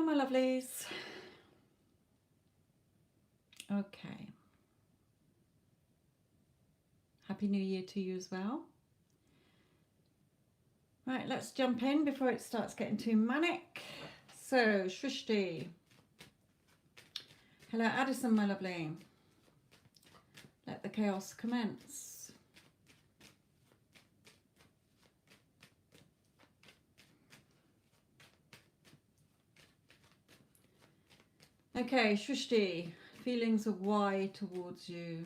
my lovelies. Okay. Happy New Year to you as well. Right, let's jump in before it starts getting too manic. So, Shrishti. Hello, Addison, my lovely. Let the chaos commence. Okay, Shrishti. Feelings of why towards you.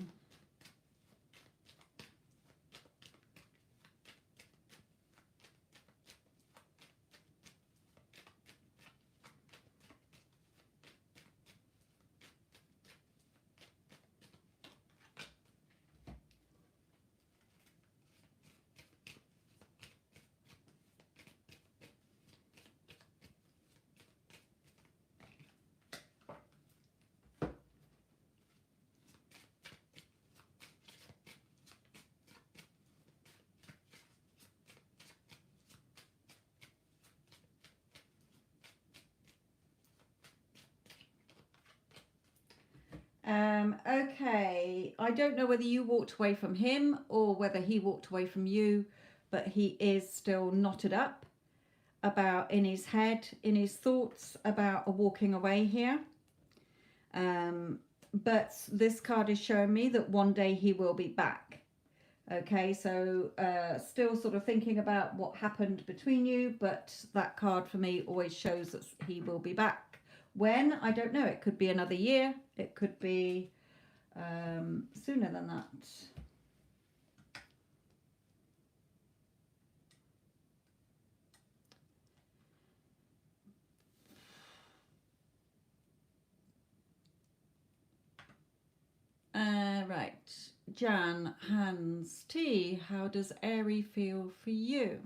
Okay, I don't know whether you walked away from him or whether he walked away from you, but he is still knotted up about in his head, in his thoughts about a walking away here. But this card is showing me that one day he will be back. Okay, so still sort of thinking about what happened between you, but that card for me always shows that he will be back. When? I don't know. It could be another year. It could be sooner than that. Right. Jan, Hans, T, how does Aries feel for you?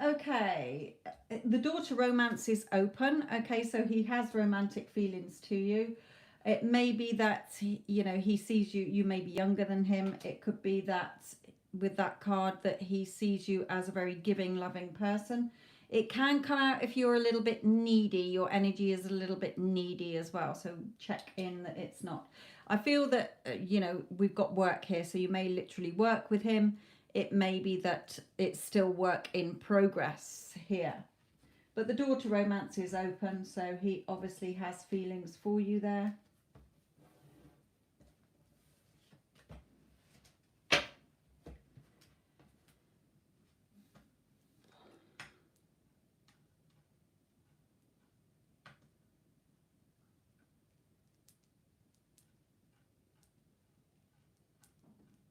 Okay, the door to romance is open. Okay, so he has romantic feelings to you. It may be that, you know, he sees you, you may be younger than him. It could be that with that card that he sees you as a very giving, loving person. It can come out if you're a little bit needy. Your energy is a little bit needy as well. So check in that it's not. I feel that, you know, we've got work here. So you may literally work with him. It may be that it's still work in progress here. But the door to romance is open. So he obviously has feelings for you there.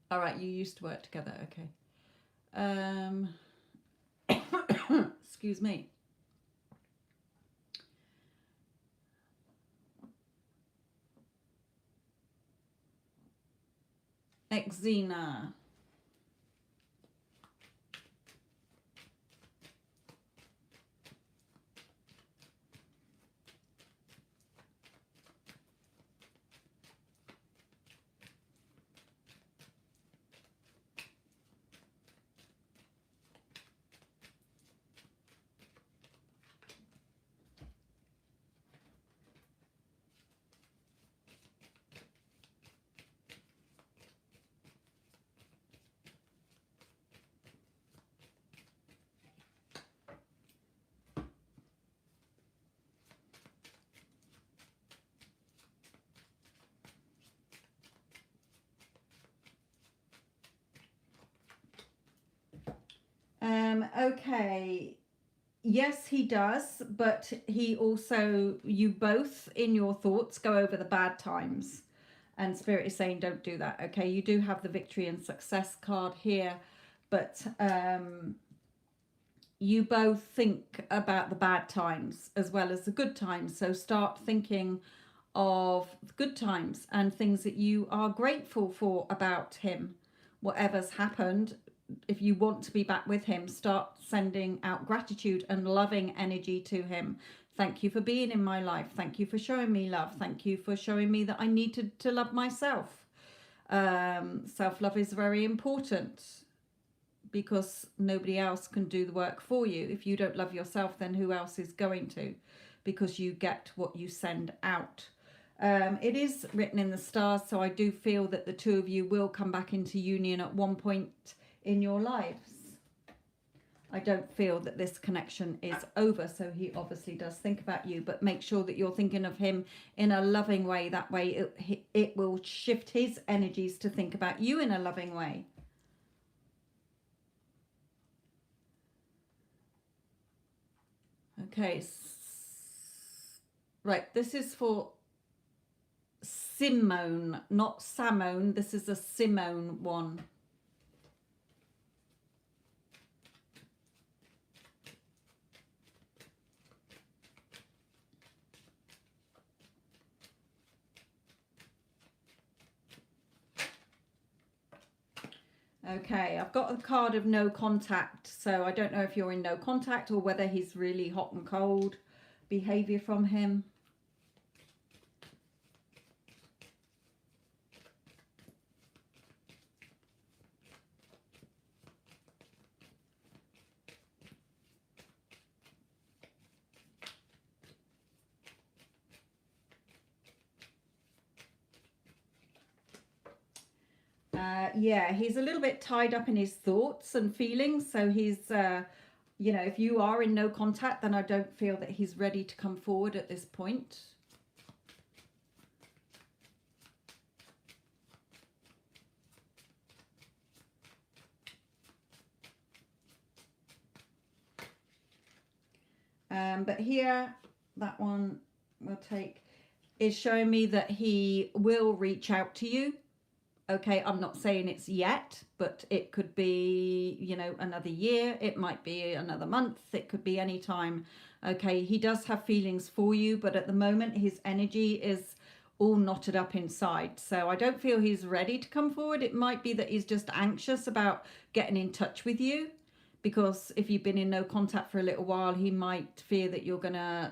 All right, you used to work together. Okay. Excuse me. Exena. Okay. Yes, he does, but he also, you both in your thoughts go over the bad times. And Spirit is saying, don't do that. Okay, you do have the victory and success card here, but you both think about the bad times as well as the good times. So start thinking of good times and things that you are grateful for about him. Whatever's happened, if you want to be back with him, start sending out gratitude and loving energy to him. Thank you for being in my life. Thank you for showing me love. Thank you for showing me that I need to love myself. Self-love is very important because nobody else can do the work for you. If you don't love yourself, then who else is going to? Because you get what you send out. It is written in the stars, so I do feel that the two of you will come back into union at one point in your lives. I don't feel that this connection is over, so he obviously does think about you, but make sure that you're thinking of him in a loving way. That way it will shift his energies to think about you in a loving way. Okay, right, this is for Simone, not Samone. This is a Simone one. Okay, I've got a card of no contact, so I don't know if you're in no contact or whether he's really hot and cold behavior from him. Yeah, he's a little bit tied up in his thoughts and feelings, so he's you know, if you are in no contact, then I don't feel that he's ready to come forward at this point. But here, that one we'll take, is showing me that he will reach out to you. Okay, I'm not saying it's yet, but it could be, you know, another year. It might be another month. It could be any time. Okay, he does have feelings for you, but at the moment his energy is all knotted up inside. So I don't feel he's ready to come forward. It might be that he's just anxious about getting in touch with you, because if you've been in no contact for a little while, he might fear that you're going to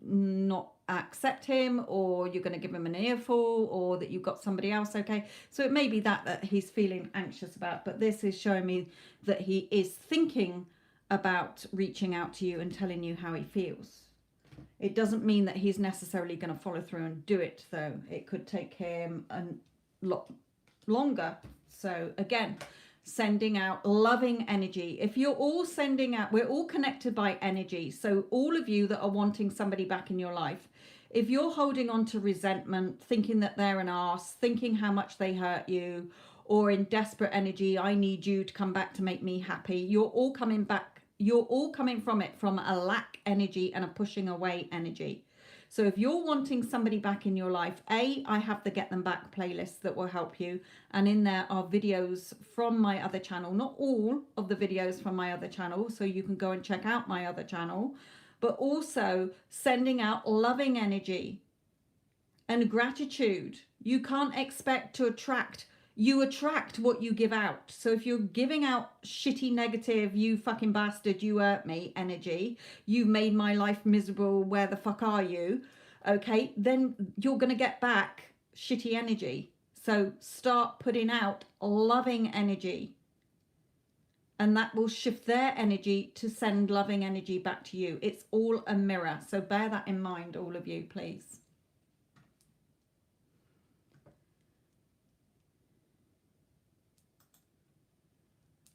not accept him, or you're going to give him an earful, or that you've got somebody else. Okay, so it may be that he's feeling anxious about, but this is showing me that he is thinking about reaching out to you and telling you how he feels. It doesn't mean that he's necessarily going to follow through and do it, though. It could take him a lot longer. So again, sending out loving energy. If you're all sending out, we're all connected by energy. So all of you that are wanting somebody back in your life, if you're holding on to resentment, thinking that they're an arse, thinking how much they hurt you, or in desperate energy, I need you to come back to make me happy, you're all coming back, you're all coming from it from a lack energy and a pushing away energy. So if you're wanting somebody back in your life, I have the Get Them Back playlist that will help you. And in there are videos from my other channel, not all of the videos from my other channel, so you can go and check out my other channel, but also sending out loving energy and gratitude. You can't expect to attract, you attract what you give out. So if you're giving out shitty, negative, you fucking bastard, you hurt me energy, you've made my life miserable, where the fuck are you? Okay, then you're going to get back shitty energy. So start putting out loving energy, and that will shift their energy to send loving energy back to you. It's all a mirror. So bear that in mind, all of you, please.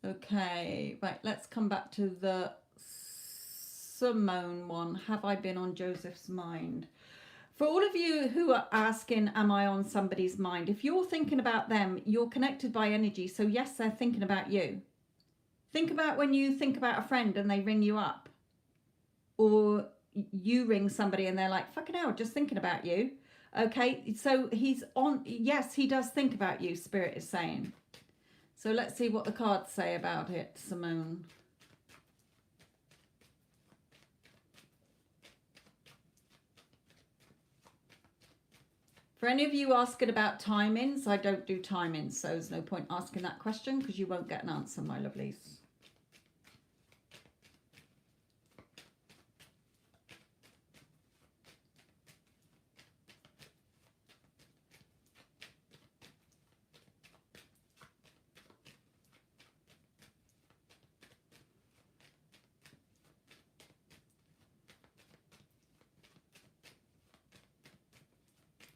Okay, right, let's come back to the Simone one. Have I been on Joseph's mind? For all of you who are asking, am I on somebody's mind? If you're thinking about them, you're connected by energy. So yes, they're thinking about you. Think about when you think about a friend and they ring you up, or you ring somebody and they're like, fucking hell, just thinking about you. Okay, so he's on, yes, he does think about you, Spirit is saying. So let's see what the cards say about it, Simone. For any of you asking about timings, I don't do timings, so there's no point asking that question because you won't get an answer, my lovelies.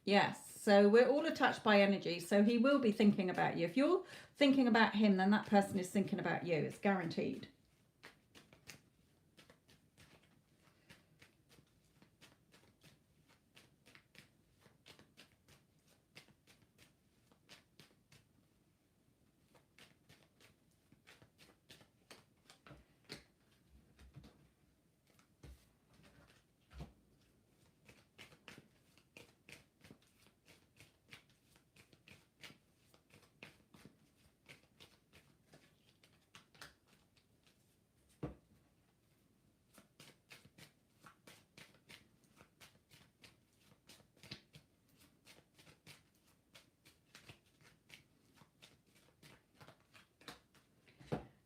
Yes, so we're all attached by energy, so he will be thinking about you. If you're thinking about him, then that person is thinking about you. It's guaranteed.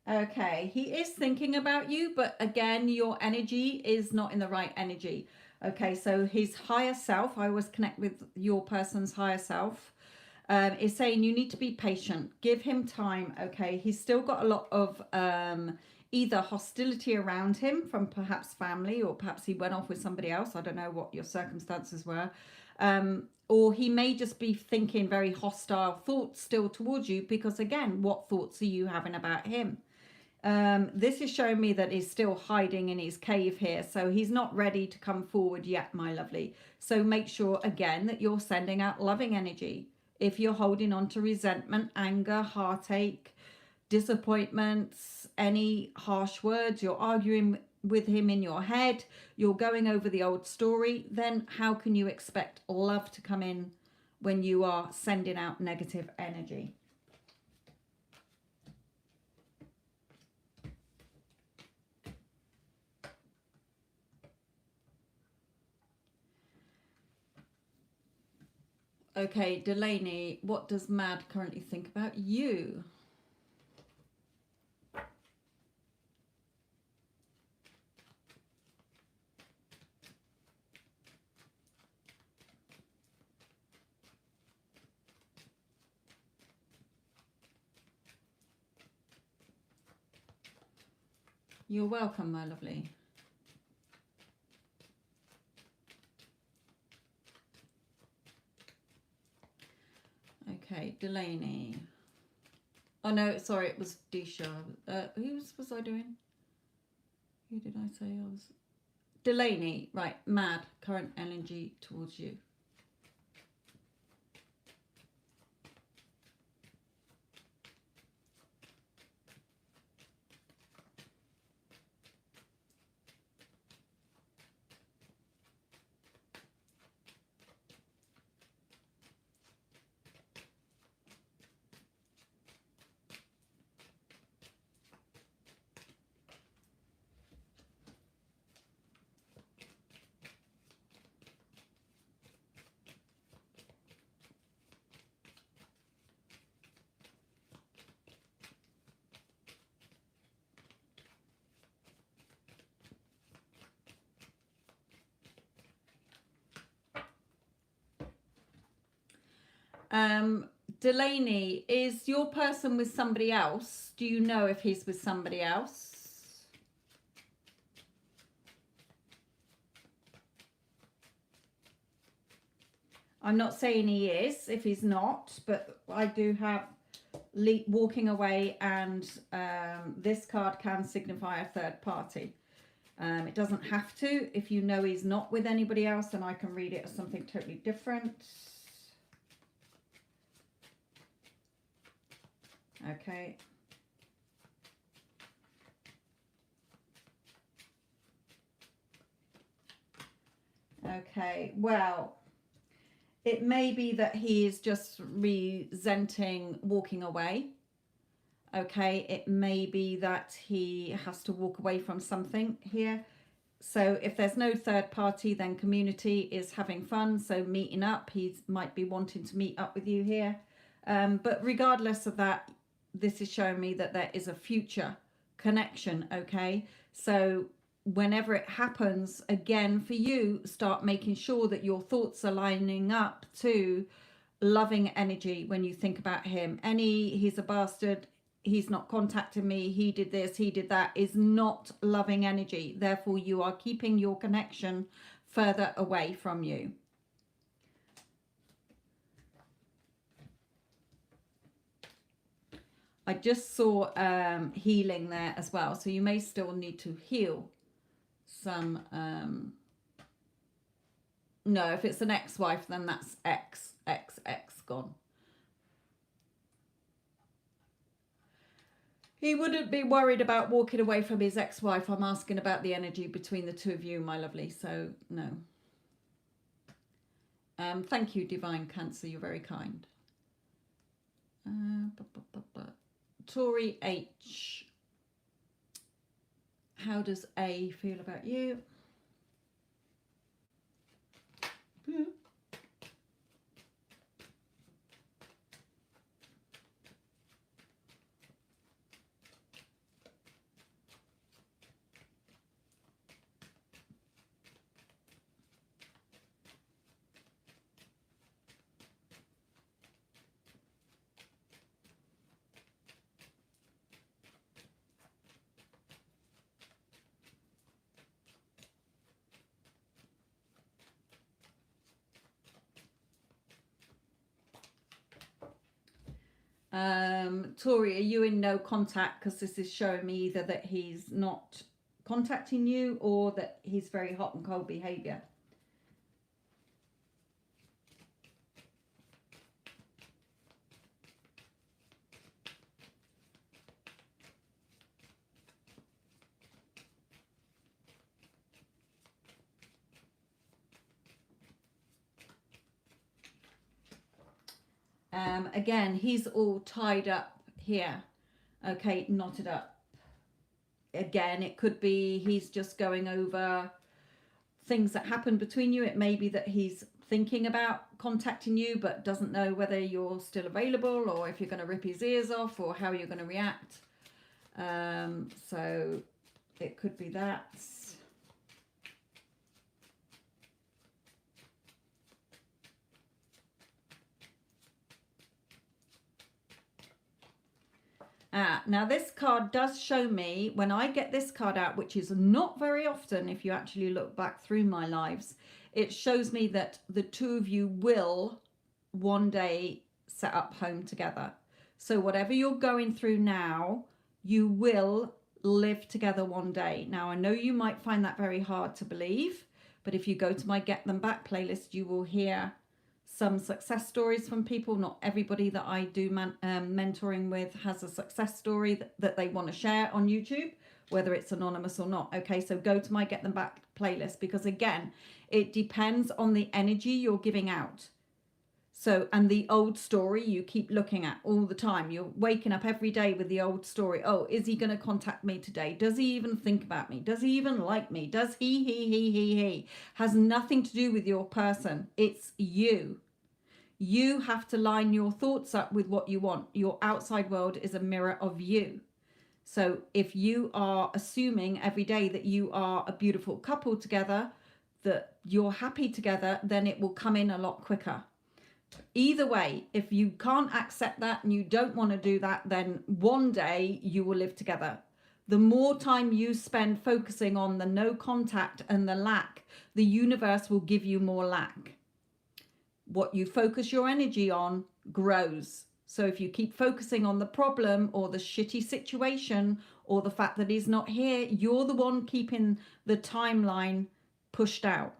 Okay, he is thinking about you, but again, your energy is not in the right energy. Okay, so his higher self, I always connect with your person's higher self, is saying you need to be patient. Give him time, okay? He's still got a lot of either hostility around him from perhaps family, or perhaps he went off with somebody else. I don't know what your circumstances were. Or he may just be thinking very hostile thoughts still towards you because, again, what thoughts are you having about him? This is showing me that he's still hiding in his cave here. So he's not ready to come forward yet, my lovely. So make sure, again, that you're sending out loving energy. If you're holding on to resentment, anger, heartache, disappointments, any harsh words, you're arguing with him in your head, you're going over the old story, then how can you expect love to come in when you are sending out negative energy? Okay, Delaney, what does Mad currently think about you? You're welcome, my lovely. Okay, Delaney. Oh no, sorry, it was Disha. Who was I doing? Who did I say I was? Delaney, right, Mad, current energy towards you. Delaney, is your person with somebody else? Do you know if he's with somebody else? I'm not saying he is, if he's not, but I do have walking away, and this card can signify a third party. It doesn't have to. If you know he's not with anybody else, then I can read it as something totally different. Okay. Okay, well, it may be that he is just resenting walking away. Okay, it may be that he has to walk away from something here. So if there's no third party, then community is having fun. So meeting up, he might be wanting to meet up with you here. But regardless of that, this is showing me that there is a future connection. Okay, so whenever it happens again for you, start making sure that your thoughts are lining up to loving energy when you think about him. He's a bastard, he's not contacting me, he did this, he did that, is not loving energy. Therefore, you are keeping your connection further away from you. I just saw healing there as well. So you may still need to heal some. No, if it's an ex-wife, then that's X gone. He wouldn't be worried about walking away from his ex-wife. I'm asking about the energy between the two of you, my lovely. So, no. Thank you, Divine Cancer. You're very kind. Tori H. How does A feel about you? Tori, are you in no contact? Because this is showing me either that he's not contacting you or that he's very hot and cold behavior. Again, he's all tied up here. Okay, knotted up. Again, it could be he's just going over things that happened between you. It may be that he's thinking about contacting you but doesn't know whether you're still available or if you're going to rip his ears off or how you're going to react. So it could be that. Now this card does show me, when I get this card out, which is not very often if you actually look back through my lives, it shows me that the two of you will one day set up home together. So whatever you're going through now, you will live together one day. Now I know you might find that very hard to believe, but if you go to my Get Them Back playlist, you will hear some success stories from people. Not everybody that I do mentoring with has a success story that they want to share on YouTube, whether it's anonymous or not. Okay, so go to my Get Them Back playlist, because again, it depends on the energy you're giving out. So, and the old story you keep looking at all the time. You're waking up every day with the old story. Oh, is he going to contact me today? Does he even think about me? Does he even like me? Does he? Has nothing to do with your person. It's you. You have to line your thoughts up with what you want. Your outside world is a mirror of you. So if you are assuming every day that you are a beautiful couple together, that you're happy together, then it will come in a lot quicker. Either way, if you can't accept that and you don't want to do that, then one day you will live together. The more time you spend focusing on the no contact and the lack, the universe will give you more lack. What you focus your energy on grows. So if you keep focusing on the problem or the shitty situation or the fact that he's not here, you're the one keeping the timeline pushed out.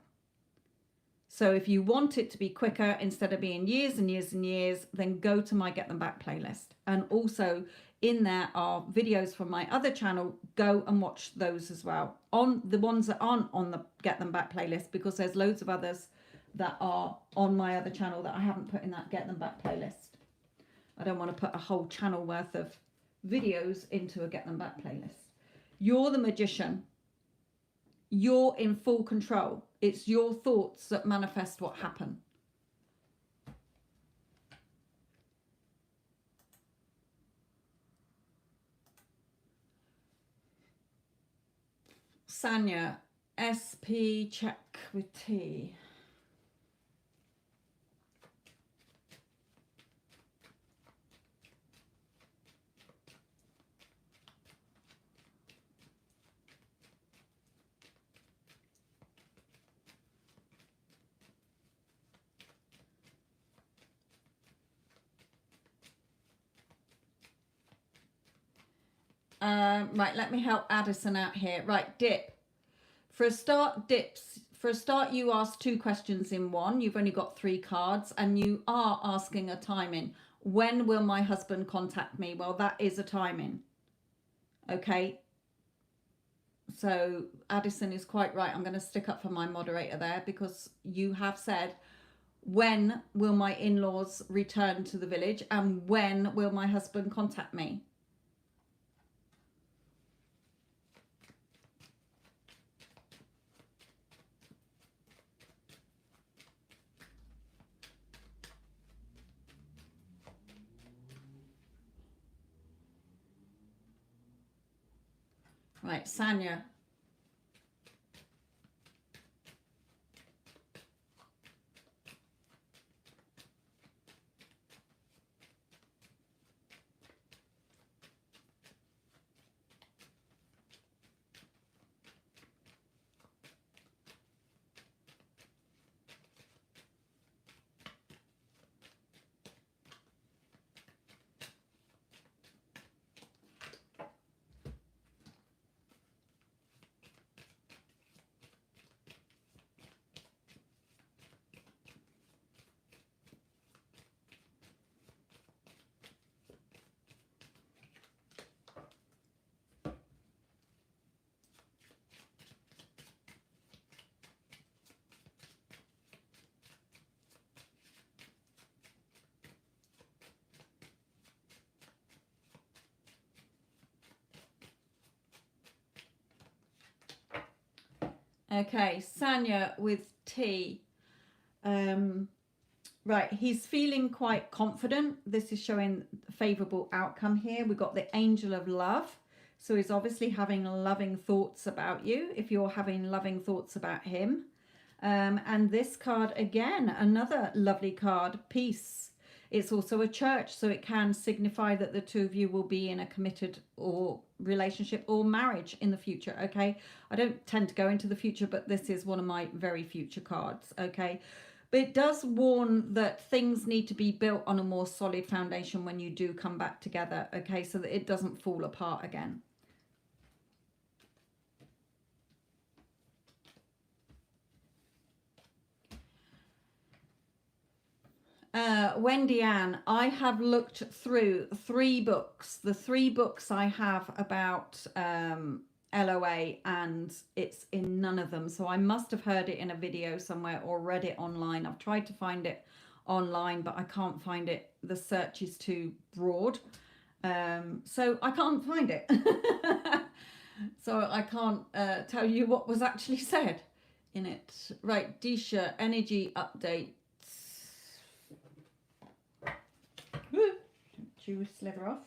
So if you want it to be quicker instead of being years and years and years, then go to my Get Them Back playlist. And also, in there are videos from my other channel. Go and watch those as well, on the ones that aren't on the Get Them Back playlist, because there's loads of others that are on my other channel that I haven't put in that Get Them Back playlist. I don't want to put a whole channel worth of videos into a Get Them Back playlist. You're the magician. You're in full control. It's your thoughts that manifest what happen. Sanya, SP check with T. Right, let me help Addison out here. Right, dip. For a start, dips. For a start, you ask 2 questions in one. You've only got 3 cards, and you are asking a timing. When will my husband contact me? Well, that is a timing. Okay. So Addison is quite right. I'm going to stick up for my moderator there, because you have said, when will my in-laws return to the village, and when will my husband contact me? Right, Sanya. Okay, Sanya with T. Right, he's feeling quite confident. This is showing favourable outcome here. We've got the Angel of Love. So he's obviously having loving thoughts about you, if you're having loving thoughts about him. And this card, again, another lovely card, Peace. It's also a church, so it can signify that the 2 of you will be in a committed or relationship or marriage in the future, okay? I don't tend to go into the future, but this is one of my very future cards, okay? But it does warn that things need to be built on a more solid foundation when you do come back together, okay? So that it doesn't fall apart again. Wendy Ann, I have looked through 3 books. The 3 books I have about LOA, and it's in none of them. So I must have heard it in a video somewhere or read it online. I've tried to find it online, but I can't find it. The search is too broad. So I can't find it. So I can't tell you what was actually said in it. Right, Disha, energy update. Chew slither off.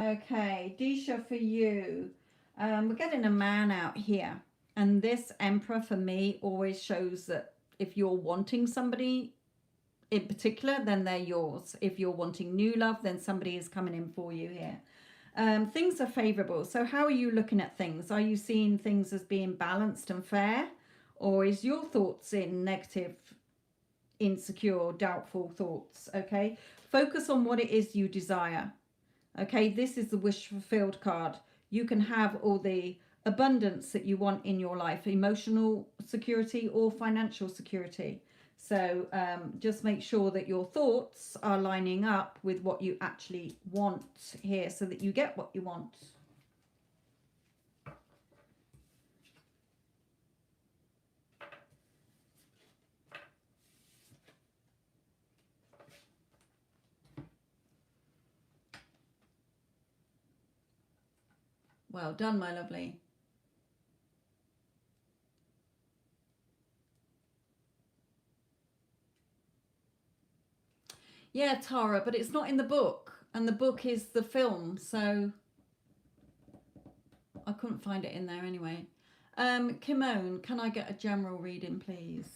Okay, Disha, for you, we're getting a man out here. And this Emperor for me always shows that if you're wanting somebody in particular, then they're yours. If you're wanting new love, then somebody is coming in for you here. Things are favorable. So how are you looking at things? Are you seeing things as being balanced and fair? Or is your thoughts in negative, insecure, doubtful thoughts? Okay. Focus on what it is you desire. Okay. This is the wish fulfilled card. You can have all the abundance that you want in your life, emotional security or financial security. So just make sure that your thoughts are lining up with what you actually want here so that you get what you want. Well done, my lovely. Yeah, Tara, but it's not in the book. And the book is the film, so I couldn't find it in there anyway. Kimone, can I get a general reading, please?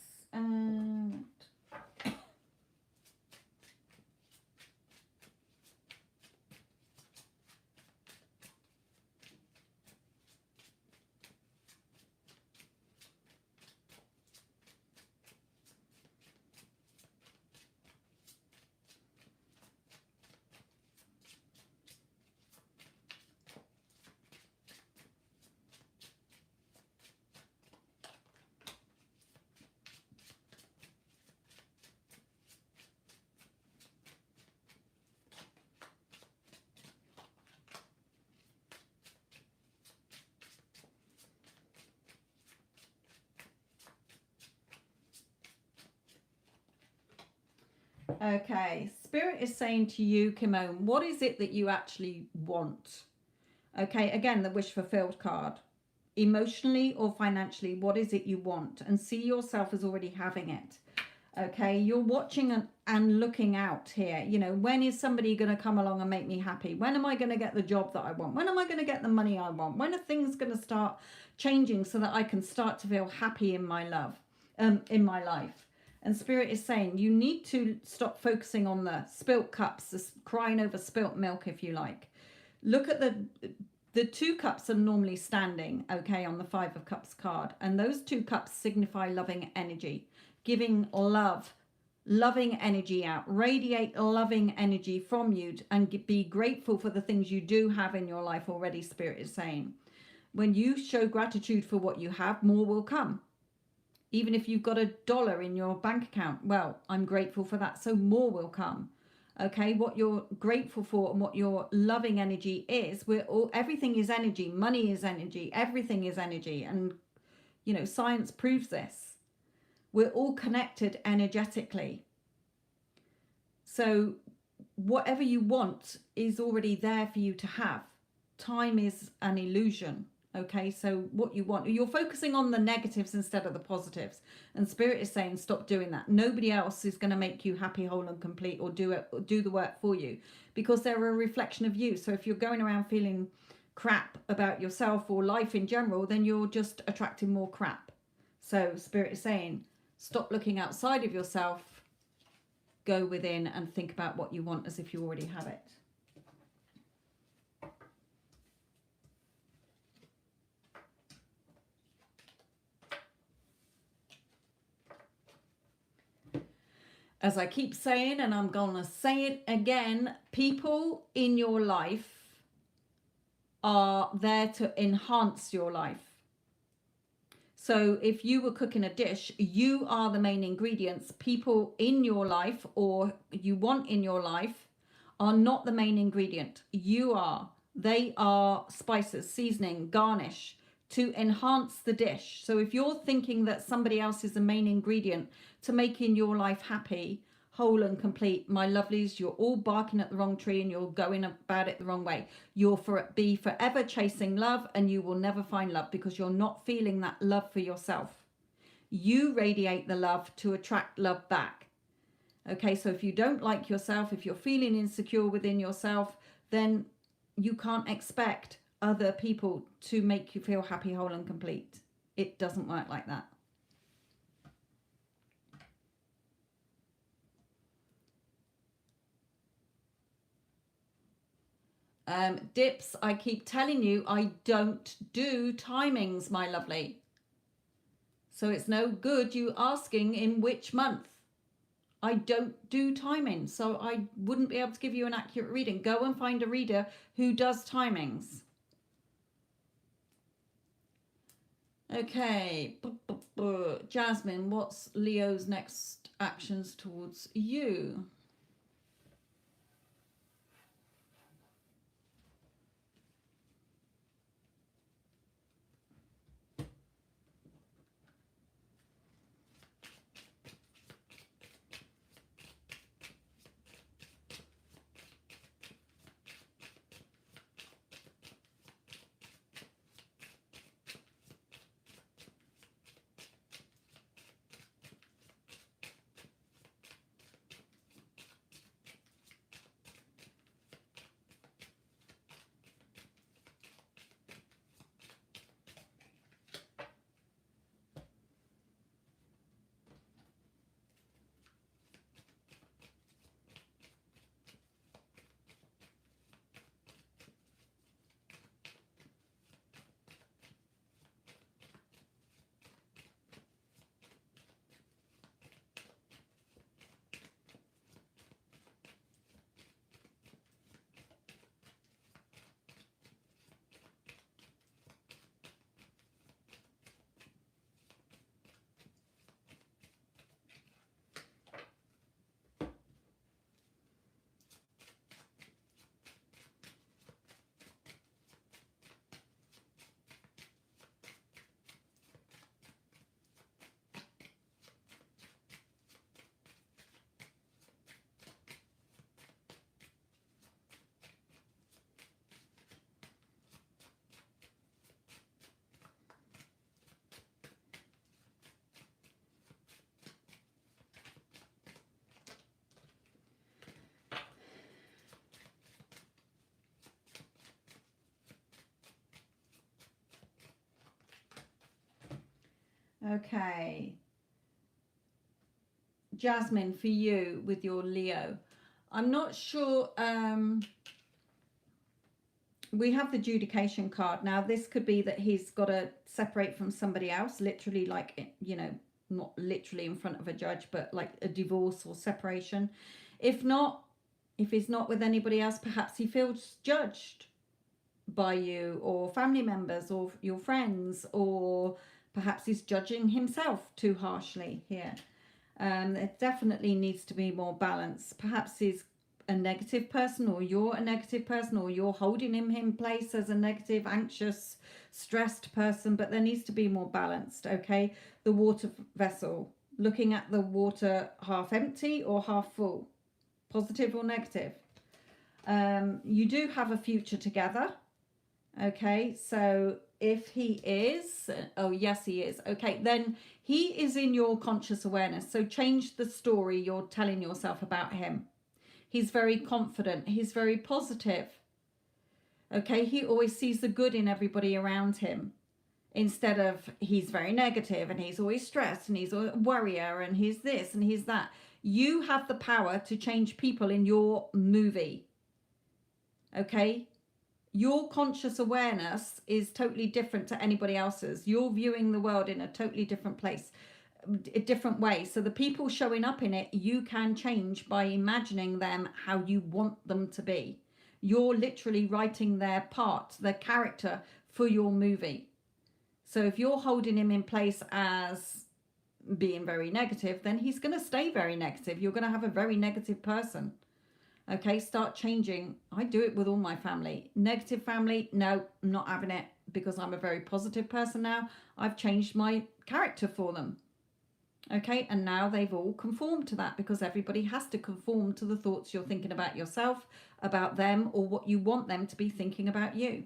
Okay, Spirit is saying to you, Kimone, what is it that you actually want? Okay, again, the wish fulfilled card. Emotionally or financially, what is it you want? And see yourself as already having it. Okay, you're watching and looking out here. You know, when is somebody going to come along and make me happy? When am I going to get the job that I want? When am I going to get the money I want? When are things going to start changing so that I can start to feel happy in my love, in my life? And Spirit is saying you need to stop focusing on the spilt cups, the crying over spilt milk, if you like. Look at the two cups are normally standing, okay, on the Five of Cups card. And those two cups signify loving energy, giving love, loving energy out. Radiate loving energy from you and be grateful for the things you do have in your life already, Spirit is saying. When you show gratitude for what you have, more will come. Even if you've got $1 in your bank account, well, I'm grateful for that, so more will come. Okay, what you're grateful for and what your loving energy is, everything is energy. Money is energy. Everything is energy. And, you know, science proves this. We're all connected energetically. So whatever you want is already there for you to have. Time is an illusion. Okay, so what you want, you're focusing on the negatives instead of the positives. And Spirit is saying, stop doing that. Nobody else is going to make you happy, whole and complete or do the work for you, because they're a reflection of you. So if you're going around feeling crap about yourself or life in general, then you're just attracting more crap. So Spirit is saying, stop looking outside of yourself, go within and think about what you want as if you already have it. As I keep saying, and I'm going to say it again, people in your life are there to enhance your life. So if you were cooking a dish, you are the main ingredients. People in your life or you want in your life are not the main ingredient. You are. They are spices, seasoning, garnish to enhance the dish. So if you're thinking that somebody else is the main ingredient to making your life happy, whole and complete, my lovelies, you're all barking at the wrong tree and you're going about it the wrong way. You'll be forever chasing love and you will never find love because you're not feeling that love for yourself. You radiate the love to attract love back. Okay, so if you don't like yourself, if you're feeling insecure within yourself, then you can't expect other people to make you feel happy, whole and complete. It doesn't work like that. Dips, I keep telling you, I don't do timings, my lovely. So it's no good you asking in which month. I don't do timings, so I wouldn't be able to give you an accurate reading. Go and find a reader who does timings. Okay, Jasmine, what's Leo's next actions towards you? Okay. Jasmine, for you with your Leo, I'm not sure. We have the adjudication card. Now, this could be that he's got to separate from somebody else, literally, like, you know, not literally in front of a judge, but like a divorce or separation. If not, if he's not with anybody else, perhaps he feels judged by you or family members or your friends, or perhaps he's judging himself too harshly here. There definitely needs to be more balance. Perhaps he's a negative person, or you're a negative person, or you're holding him in place as a negative, anxious, stressed person, but there needs to be more balanced. Okay, the water vessel, looking at the water half empty or half full, positive or negative. You do have a future together. Okay, so if he is, oh yes he is, okay, then he is in your conscious awareness. So change the story you're telling yourself about him. He's very confident, he's very positive. Okay, he always sees the good in everybody around him, instead of he's very negative and he's always stressed and he's a worrier and he's this and he's that. You have the power to change people in your movie. Okay, your conscious awareness is totally different to anybody else's. You're viewing the world in a totally different place, a different way. So the people showing up in it, you can change by imagining them how you want them to be. You're literally writing their part, their character for your movie. So if you're holding him in place as being very negative, then he's going to stay very negative. You're going to have a very negative person. Okay, start changing. I do it with all my family. Negative family, no, I'm not having it, because I'm a very positive person now. I've changed my character for them. Okay, and now they've all conformed to that, because everybody has to conform to the thoughts you're thinking about yourself, about them, or what you want them to be thinking about you.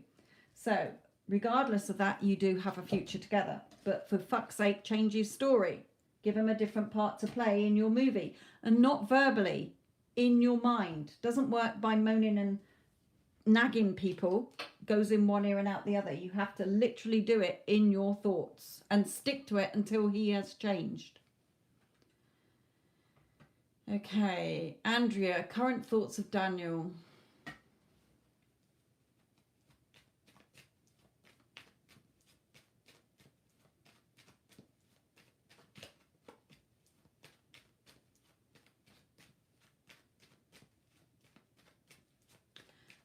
So regardless of that, you do have a future together. But for fuck's sake, change his story. Give him a different part to play in your movie, and not verbally, in your mind. Doesn't work by moaning and nagging people goes in one ear and out the other. You have to literally do it in your thoughts and stick to it until he has changed. Okay, Andrea, current thoughts of Daniel.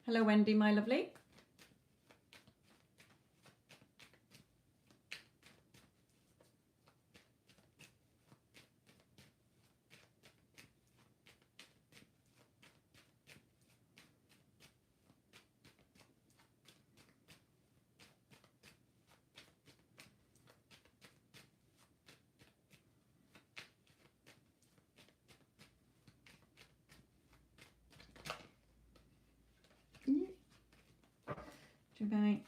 Hello, Wendy, my lovely. Okay.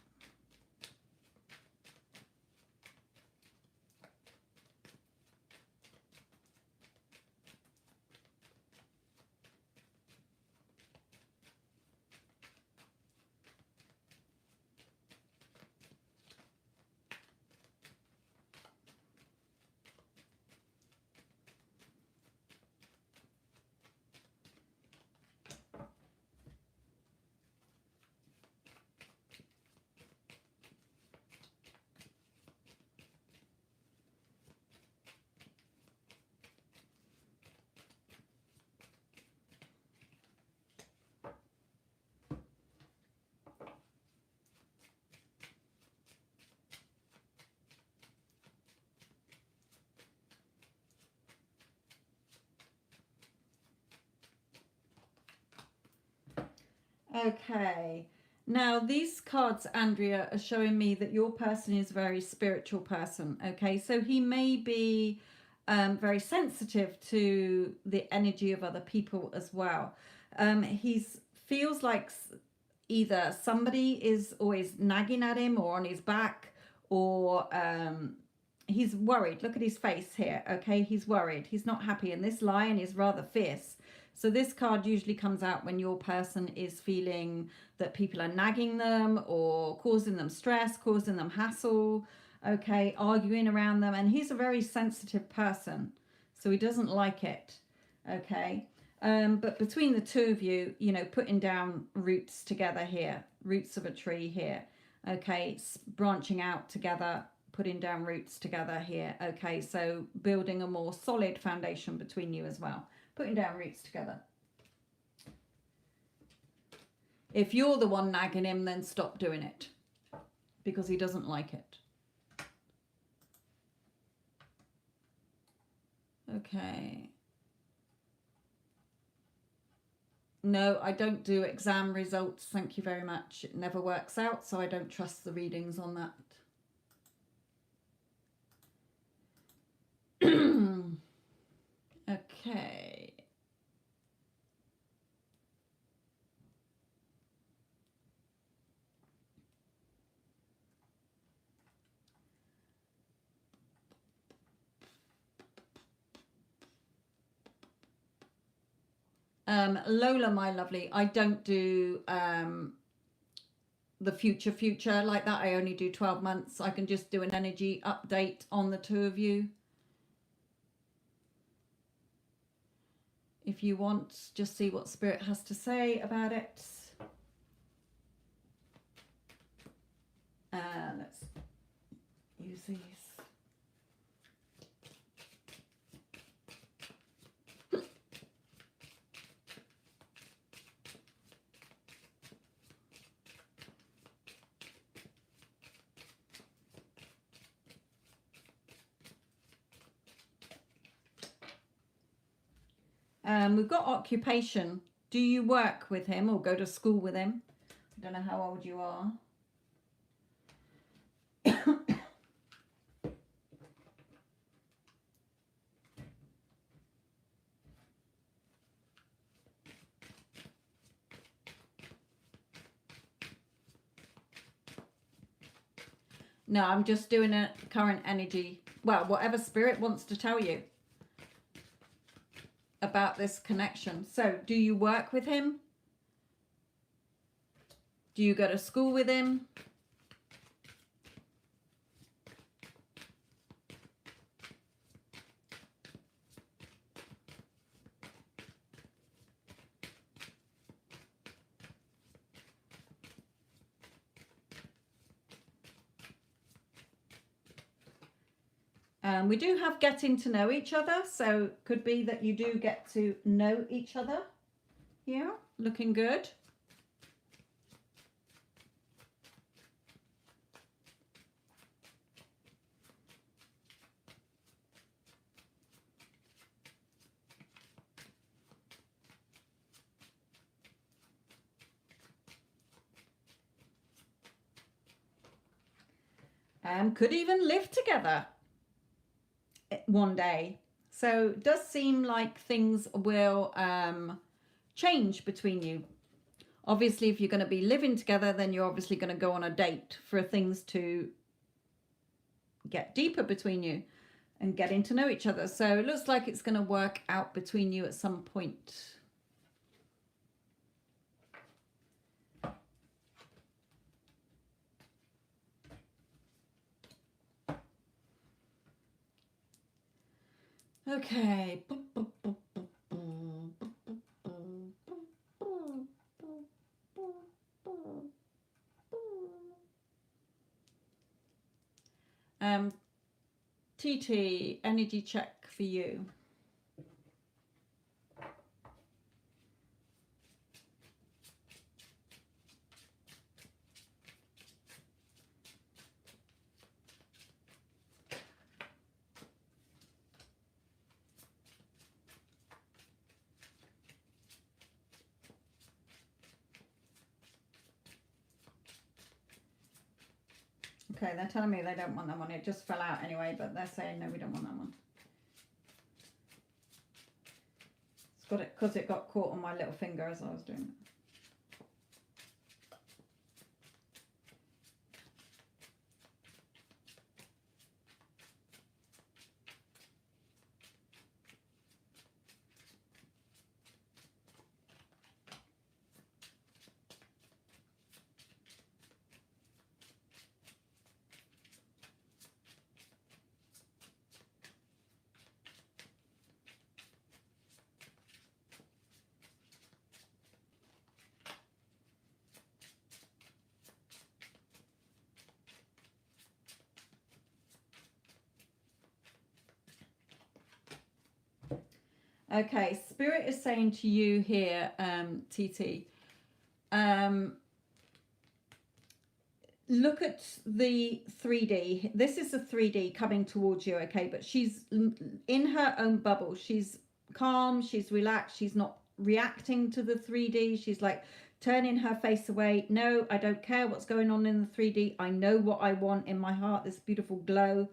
Okay. Now, these cards, Andrea, are showing me that your person is a very spiritual person. Okay. So he may be very sensitive to the energy of other people as well. He's feels like either somebody is always nagging at him or on his back, or he's worried. Look at his face here. Okay. He's worried. He's not happy. And this lion is rather fierce. So this card usually comes out when your person is feeling that people are nagging them or causing them stress, causing them hassle, okay, arguing around them. And he's a very sensitive person, so he doesn't like it, okay. But between the two of you, you know, putting down roots together here, roots of a tree here, okay, branching out together, putting down roots together here, okay, so building a more solid foundation between you as well. Putting down roots together. If you're the one nagging him, then stop doing it because he doesn't like it. Okay. No, I don't do exam results. Thank you very much. It never works out, so I don't trust the readings on that. Okay. Lola, my lovely, I don't do the future like that. I only do 12 months. I can just do an energy update on the two of you. If you want, just see what Spirit has to say about it. Let's use these. We've got occupation. Do you work with him or go to school with him? I don't know how old you are. No, I'm just doing a current energy. Well, whatever Spirit wants to tell you about this connection. So, do you work with him? Do you go to school with him? We do have getting to know each other, so could be that you do get to know each other. Yeah, looking good. Could even live together one day. So it does seem like things will change between you. Obviously, if you're going to be living together, then you're obviously going to go on a date for things to get deeper between you and getting to know each other. So it looks like it's going to work out between you at some point. Okay. TT, energy check for you. Okay, they're telling me they don't want that one. It just fell out anyway, but they're saying no, we don't want that one. It's got it because it got caught on my little finger as I was doing it. Okay, Spirit is saying to you here, TT, look at the 3D. This is the 3D coming towards you, okay? But she's in her own bubble. She's calm, she's relaxed, she's not reacting to the 3D. She's like turning her face away. No, I don't care what's going on in the 3D. I know what I want in my heart, this beautiful glow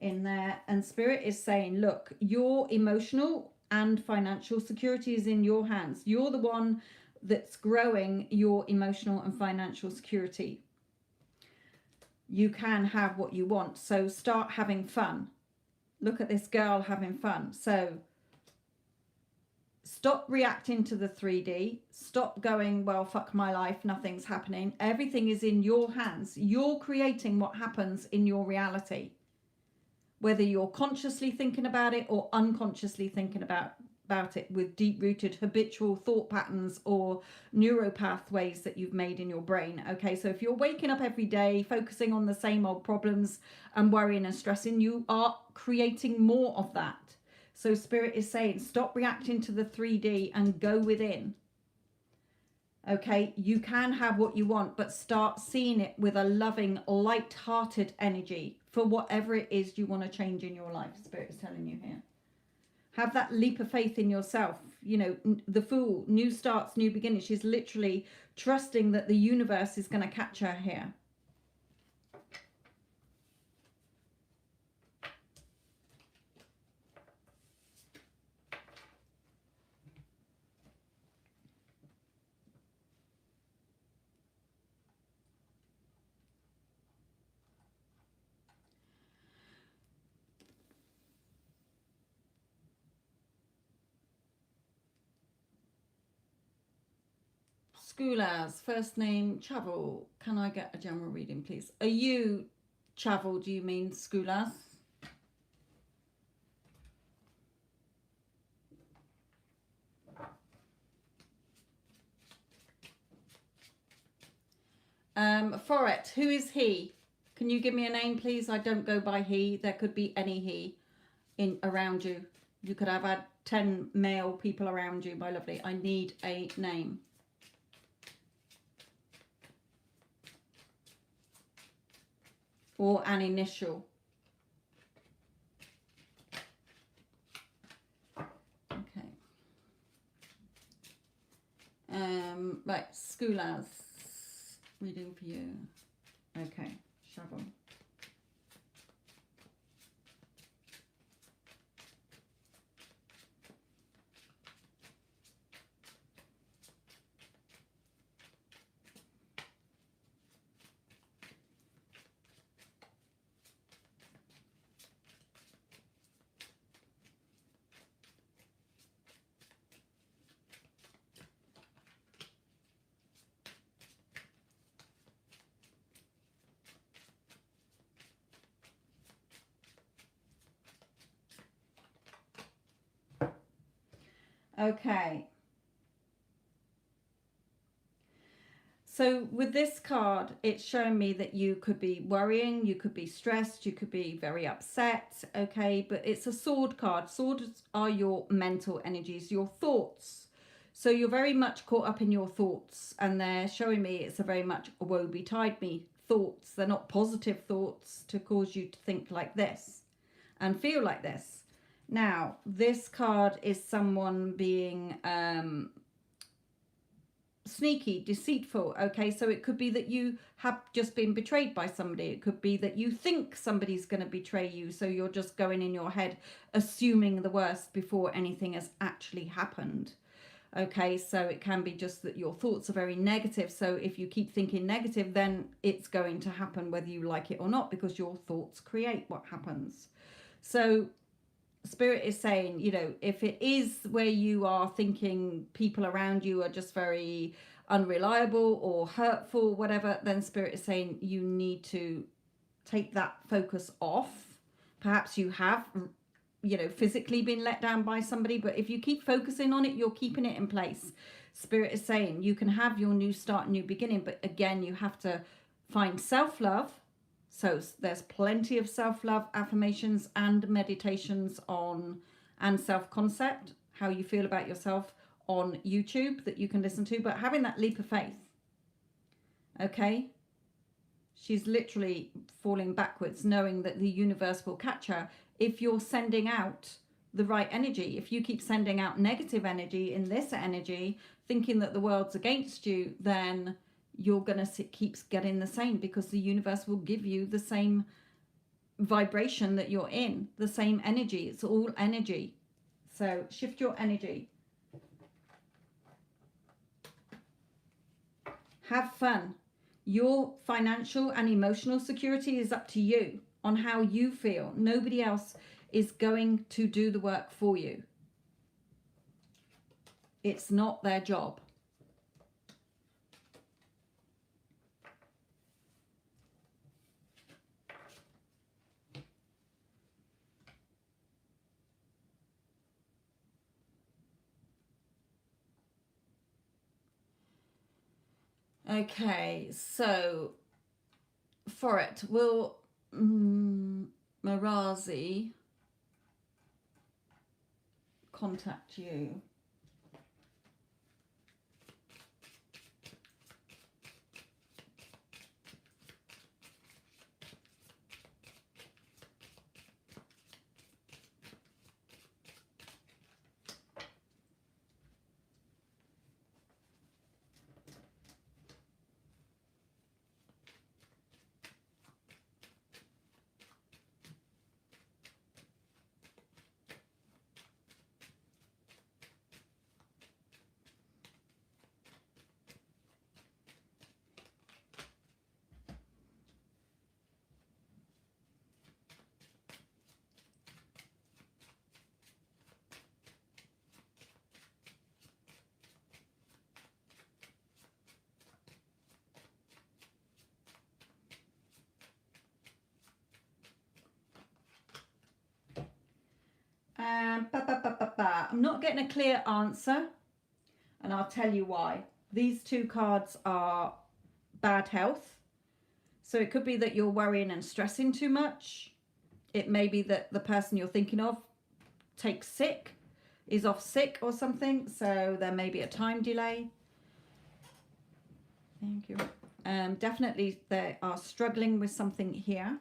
in there. And Spirit is saying, look, your emotional and financial security is in your hands. You're the one that's growing your emotional and financial security. You can have what you want. So start having fun. Look at this girl having fun. So stop reacting to the 3D. Stop going, well, fuck my life, nothing's happening. Everything is in your hands. You're creating what happens in your reality. Whether you're consciously thinking about it or unconsciously thinking about it with deep-rooted habitual thought patterns or neuropathways that you've made in your brain. Okay, so if you're waking up every day focusing on the same old problems and worrying and stressing, you are creating more of that. So Spirit is saying, stop reacting to the 3D and go within. Okay, you can have what you want, but start seeing it with a loving, light-hearted energy for whatever it is you want to change in your life. Spirit is telling you here. Have that leap of faith in yourself. You know, the Fool, new starts, new beginnings. She's literally trusting that the universe is going to catch her here. Schoolhours, first name, Travel. Can I get a general reading, please? Are you Travel, do you mean Schoolhours? Foret, who is he? Can you give me a name, please? I don't go by he. There could be any he in around you. You could have had 10 male people around you, my lovely. I need a name. Or an initial. Okay. Right, Schoolhours. Reading for you. Okay, shovel. Okay. So with this card, it's showing me that you could be worrying, you could be stressed, you could be very upset, okay? But it's a sword card. Swords are your mental energies, your thoughts. So you're very much caught up in your thoughts, and they're showing me it's a very much a woe betide me thoughts. They're not positive thoughts to cause you to think like this and feel like this. Now, this card is someone being sneaky, deceitful, okay? So it could be that you have just been betrayed by somebody. It could be that you think somebody's going to betray you, so you're just going in your head assuming the worst before anything has actually happened. Okay, so it can be just that your thoughts are very negative. So if you keep thinking negative, then it's going to happen whether you like it or not, because your thoughts create what happens. So Spirit is saying, you know, if it is where you are thinking people around you are just very unreliable or hurtful, whatever, then Spirit is saying you need to take that focus off. Perhaps you have, you know, physically been let down by somebody, but if you keep focusing on it, you're keeping it in place. Spirit is saying you can have your new start, new beginning, but again, you have to find self-love. So there's plenty of self-love affirmations and meditations on, and self-concept, how you feel about yourself, on YouTube that you can listen to, but having that leap of faith. Okay? She's literally falling backwards, knowing that the universe will catch her if you're sending out the right energy. If you keep sending out negative energy in this energy, thinking that the world's against you, then you're going to keep getting the same, because the universe will give you the same vibration that you're in, the same energy. It's all energy. So shift your energy. Have fun. Your financial and emotional security is up to you on how you feel. Nobody else is going to do the work for you. It's not their job. Okay, so for it, will Marazi contact you? I'm not getting a clear answer, and I'll tell you why. These two cards are bad health. So it could be that you're worrying and stressing too much. It may be that the person you're thinking of is off sick or something. So there may be a time delay. Thank you. Definitely they are struggling with something here.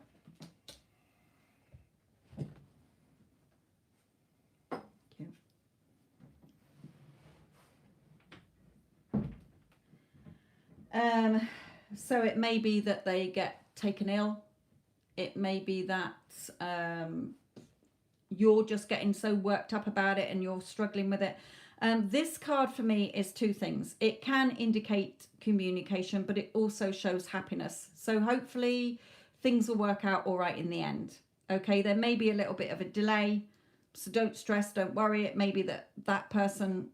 So it may be that they get taken ill. It may be that you're just getting so worked up about it and you're struggling with it. This card for me is two things. It can indicate communication, but it also shows happiness. So hopefully things will work out all right in the end. Okay, there may be a little bit of a delay. So don't stress, don't worry. It may be that that person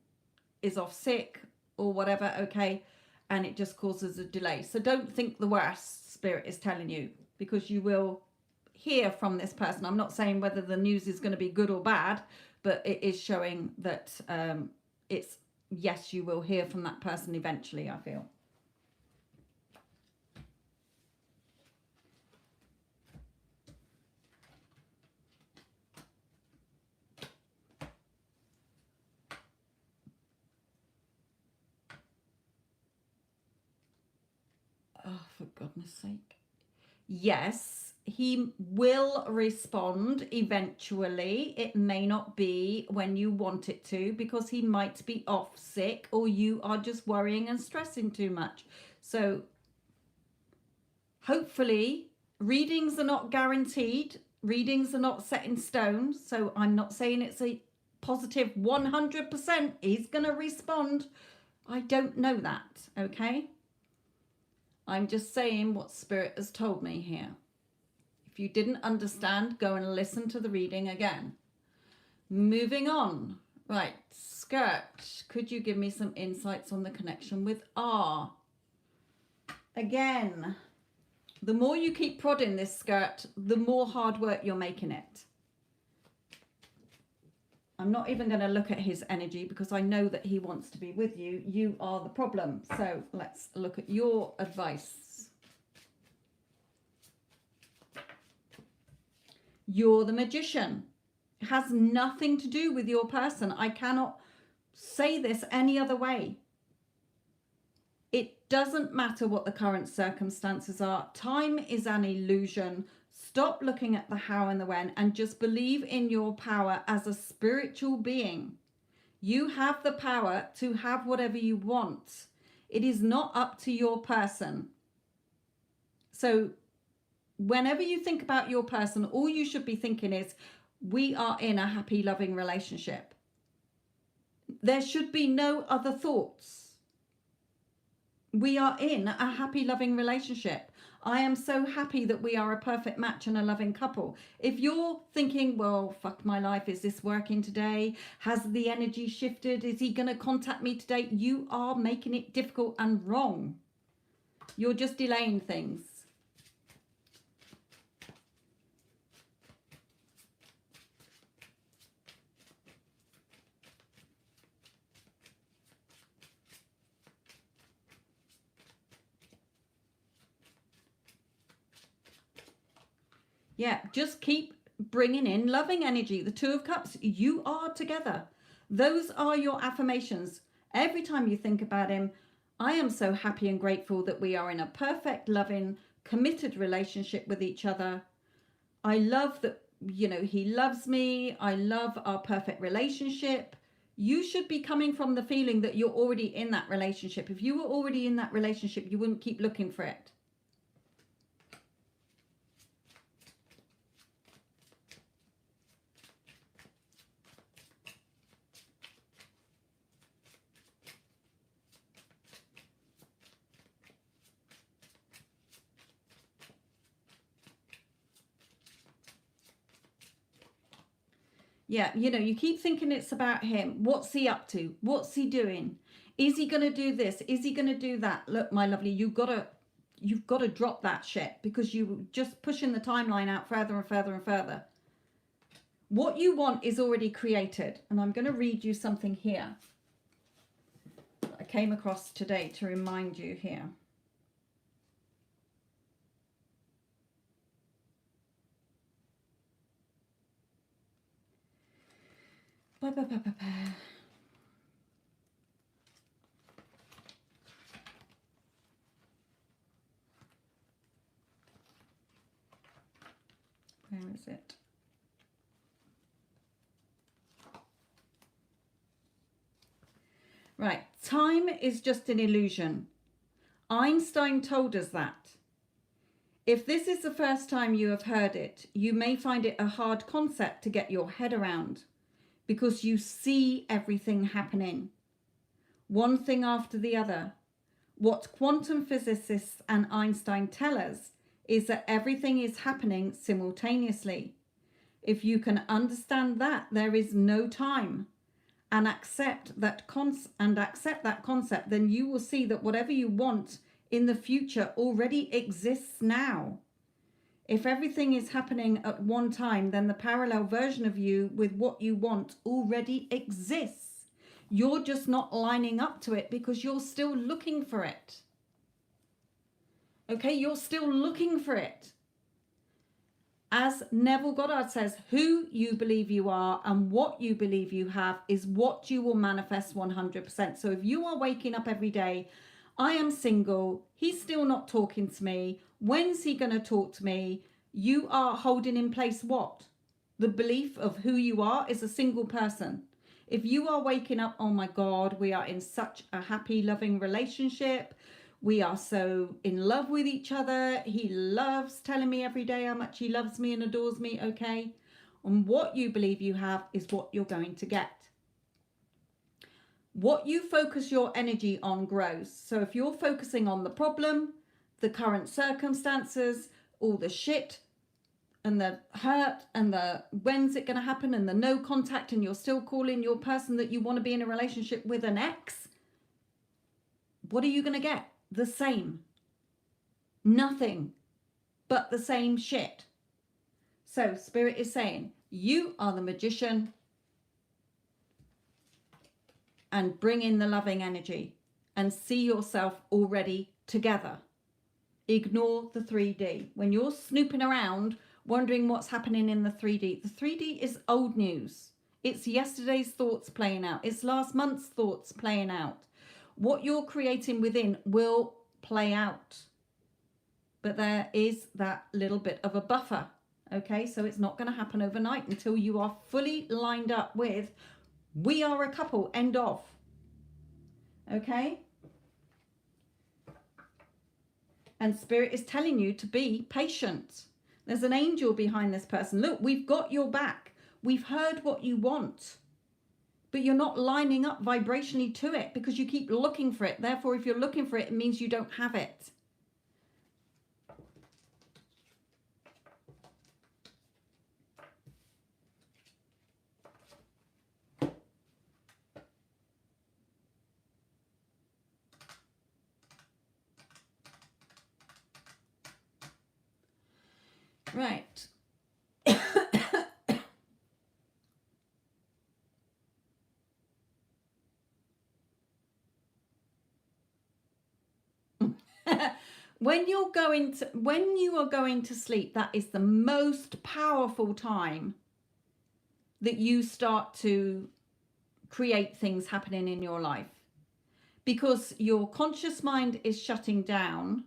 is off sick or whatever, okay, and it just causes a delay. So don't think the worst, Spirit is telling you, because you will hear from this person. I'm not saying whether the news is going to be good or bad, but it is showing that it's, yes, you will hear from that person eventually, I feel. Oh, for goodness sake. Yes, he will respond eventually. It may not be when you want it to, because he might be off sick or you are just worrying and stressing too much. So hopefully, readings are not guaranteed. Readings are not set in stone. So I'm not saying it's a positive 100% he's going to respond. I don't know that, okay? I'm just saying what Spirit has told me here. If you didn't understand, go and listen to the reading again. Moving on. Right, Skirt, could you give me some insights on the connection with R? Again, the more you keep prodding this, Skirt, the more hard work you're making it. I'm not even going to look at his energy because I know that he wants to be with you. You are the problem. So let's look at your advice. You're the Magician. It has nothing to do with your person. I cannot say this any other way. It doesn't matter what the current circumstances are. Time is an illusion. Stop looking at the how and the when and just believe in your power as a spiritual being. You have the power to have whatever you want. It is not up to your person. So whenever you think about your person, all you should be thinking is, we are in a happy, loving relationship. There should be no other thoughts. We are in a happy, loving relationship. I am so happy that we are a perfect match and a loving couple. If you're thinking, well, fuck my life, is this working today? Has the energy shifted? Is he going to contact me today? You are making it difficult and wrong. You're just delaying things. Yeah, just keep bringing in loving energy. The Two of Cups, you are together. Those are your affirmations. Every time you think about him, I am so happy and grateful that we are in a perfect, loving, committed relationship with each other. I love that, you know, he loves me. I love our perfect relationship. You should be coming from the feeling that you're already in that relationship. If you were already in that relationship, you wouldn't keep looking for it. Yeah, you know, you keep thinking it's about him. What's he up to? What's he doing? Is he going to do this? Is he going to do that? Look, my lovely, you've got to drop that shit, because you're just pushing the timeline out further and further and further. What you want is already created. And I'm going to read you something here that I came across today to remind you here. Where is it? Right. Time is just an illusion. Einstein told us that. If this is the first time you have heard it, you may find it a hard concept to get your head around because you see everything happening, one thing after the other. What quantum physicists and Einstein tell us is that everything is happening simultaneously. If you can understand that there is no time and accept that concept, then you will see that whatever you want in the future already exists now. If everything is happening at one time, then the parallel version of you with what you want already exists. You're just not lining up to it because you're still looking for it. Okay, you're still looking for it. As Neville Goddard says, who you believe you are and what you believe you have is what you will manifest 100%. So if you are waking up every day, I am single, he's still not talking to me, when's he going to talk to me? You are holding in place what? The belief of who you are is a single person. If you are waking up, oh my God, we are in such a happy, loving relationship. We are so in love with each other. He loves telling me every day how much he loves me and adores me, okay? And what you believe you have is what you're going to get. What you focus your energy on grows. So if you're focusing on the problem, the current circumstances, all the shit and the hurt and the when's it going to happen and the no contact, and you're still calling your person that you want to be in a relationship with an ex, what are you going to get? The same. Nothing but the same shit. So Spirit is saying, you are the magician, and bring in the loving energy and see yourself already together. Ignore the 3D. When you're snooping around wondering what's happening in the 3D, the 3D is old news. It's yesterday's thoughts playing out. It's last month's thoughts playing out. What you're creating within will play out. But there is that little bit of a buffer. Okay, so it's not going to happen overnight until you are fully lined up with, we are a couple, end of. Okay? And Spirit is telling you to be patient. There's an angel behind this person. Look, we've got your back. We've heard what you want. But you're not lining up vibrationally to it because you keep looking for it. Therefore, if you're looking for it, it means you don't have it. Right. When you are going to sleep, that is the most powerful time that you start to create things happening in your life, because your conscious mind is shutting down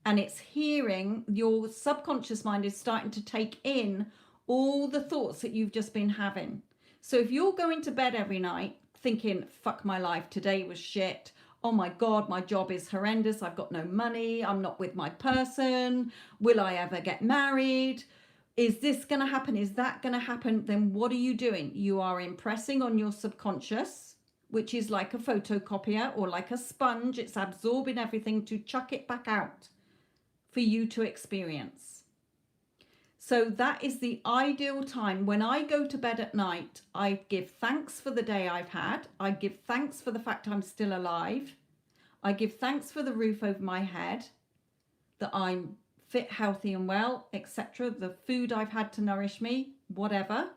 and it's hearing, your subconscious mind is starting to take in all the thoughts that you've just been having. So if you're going to bed every night thinking, fuck my life, today was shit, oh my God, my job is horrendous, I've got no money, I'm not with my person, will I ever get married? Is this going to happen? Is that going to happen? Then what are you doing? You are impressing on your subconscious, which is like a photocopier or like a sponge. It's absorbing everything to chuck it back out for you to experience. So that is the ideal time. When I go to bed at night, I give thanks for the day I've had. I give thanks for the fact I'm still alive. I give thanks for the roof over my head, that I'm fit, healthy and well, etc. The food I've had to nourish me, whatever.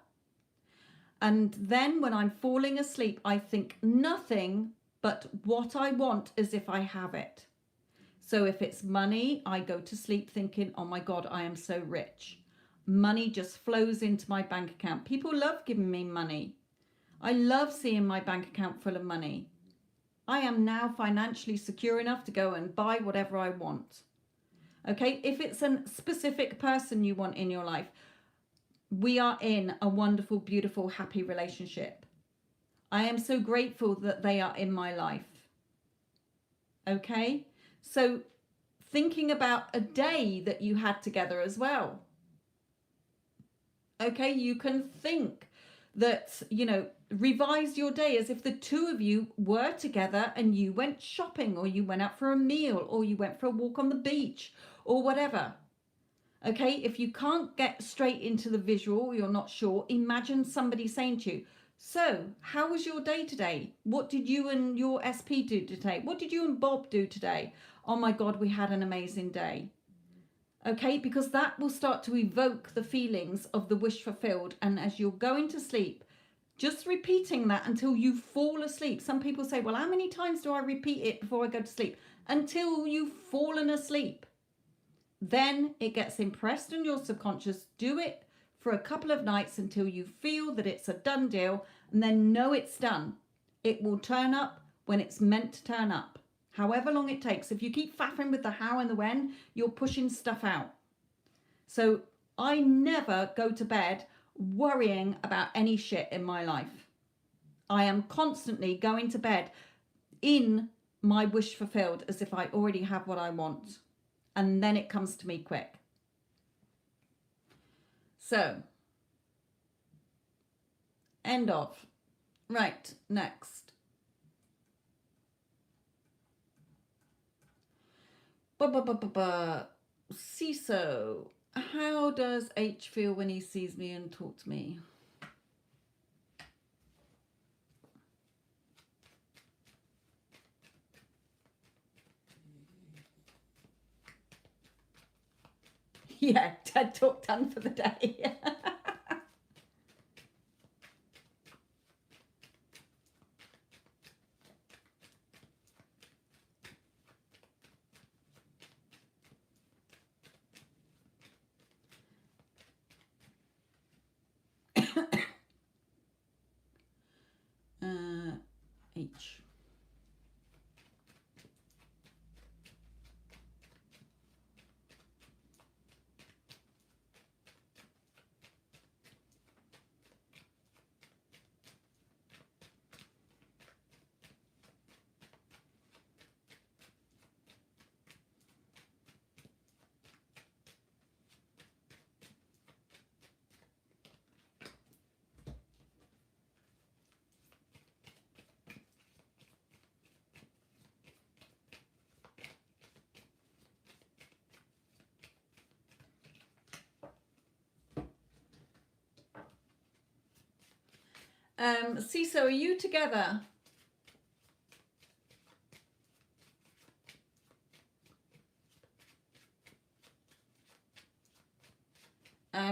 And then when I'm falling asleep, I think nothing but what I want as if I have it. So if it's money, I go to sleep thinking, oh my God, I am so rich. Money just flows into my bank account. People love giving me money. I love seeing my bank account full of money. I am now financially secure enough to go and buy whatever I want. Okay, if it's a specific person you want in your life, we are in a wonderful, beautiful, happy relationship. I am so grateful that they are in my life. Okay, so thinking about a day that you had together as well. Okay, you can think that, revise your day as if the two of you were together and you went shopping, or you went out for a meal, or you went for a walk on the beach, or whatever. Okay, if you can't get straight into the visual, you're not sure, imagine somebody saying to you, so how was your day today? What did you and your SP do today? What did you and Bob do today? Oh my God, we had an amazing day. Okay, because that will start to evoke the feelings of the wish fulfilled. And as you're going to sleep, just repeating that until you fall asleep. Some people say, well, how many times do I repeat it before I go to sleep? Until you've fallen asleep. Then it gets impressed on your subconscious. Do it for a couple of nights until you feel that it's a done deal, and then know it's done. It will turn up when it's meant to turn up. However long it takes. If you keep faffing with the how and the when, you're pushing stuff out. So I never go to bed worrying about any shit in my life. I am constantly going to bed in my wish fulfilled as if I already have what I want. And then it comes to me quick. So, end of. Right, next. CISO. How does H feel when he sees me and talks to me? Yeah, TED Talk done for the day. H. CISO, are you together?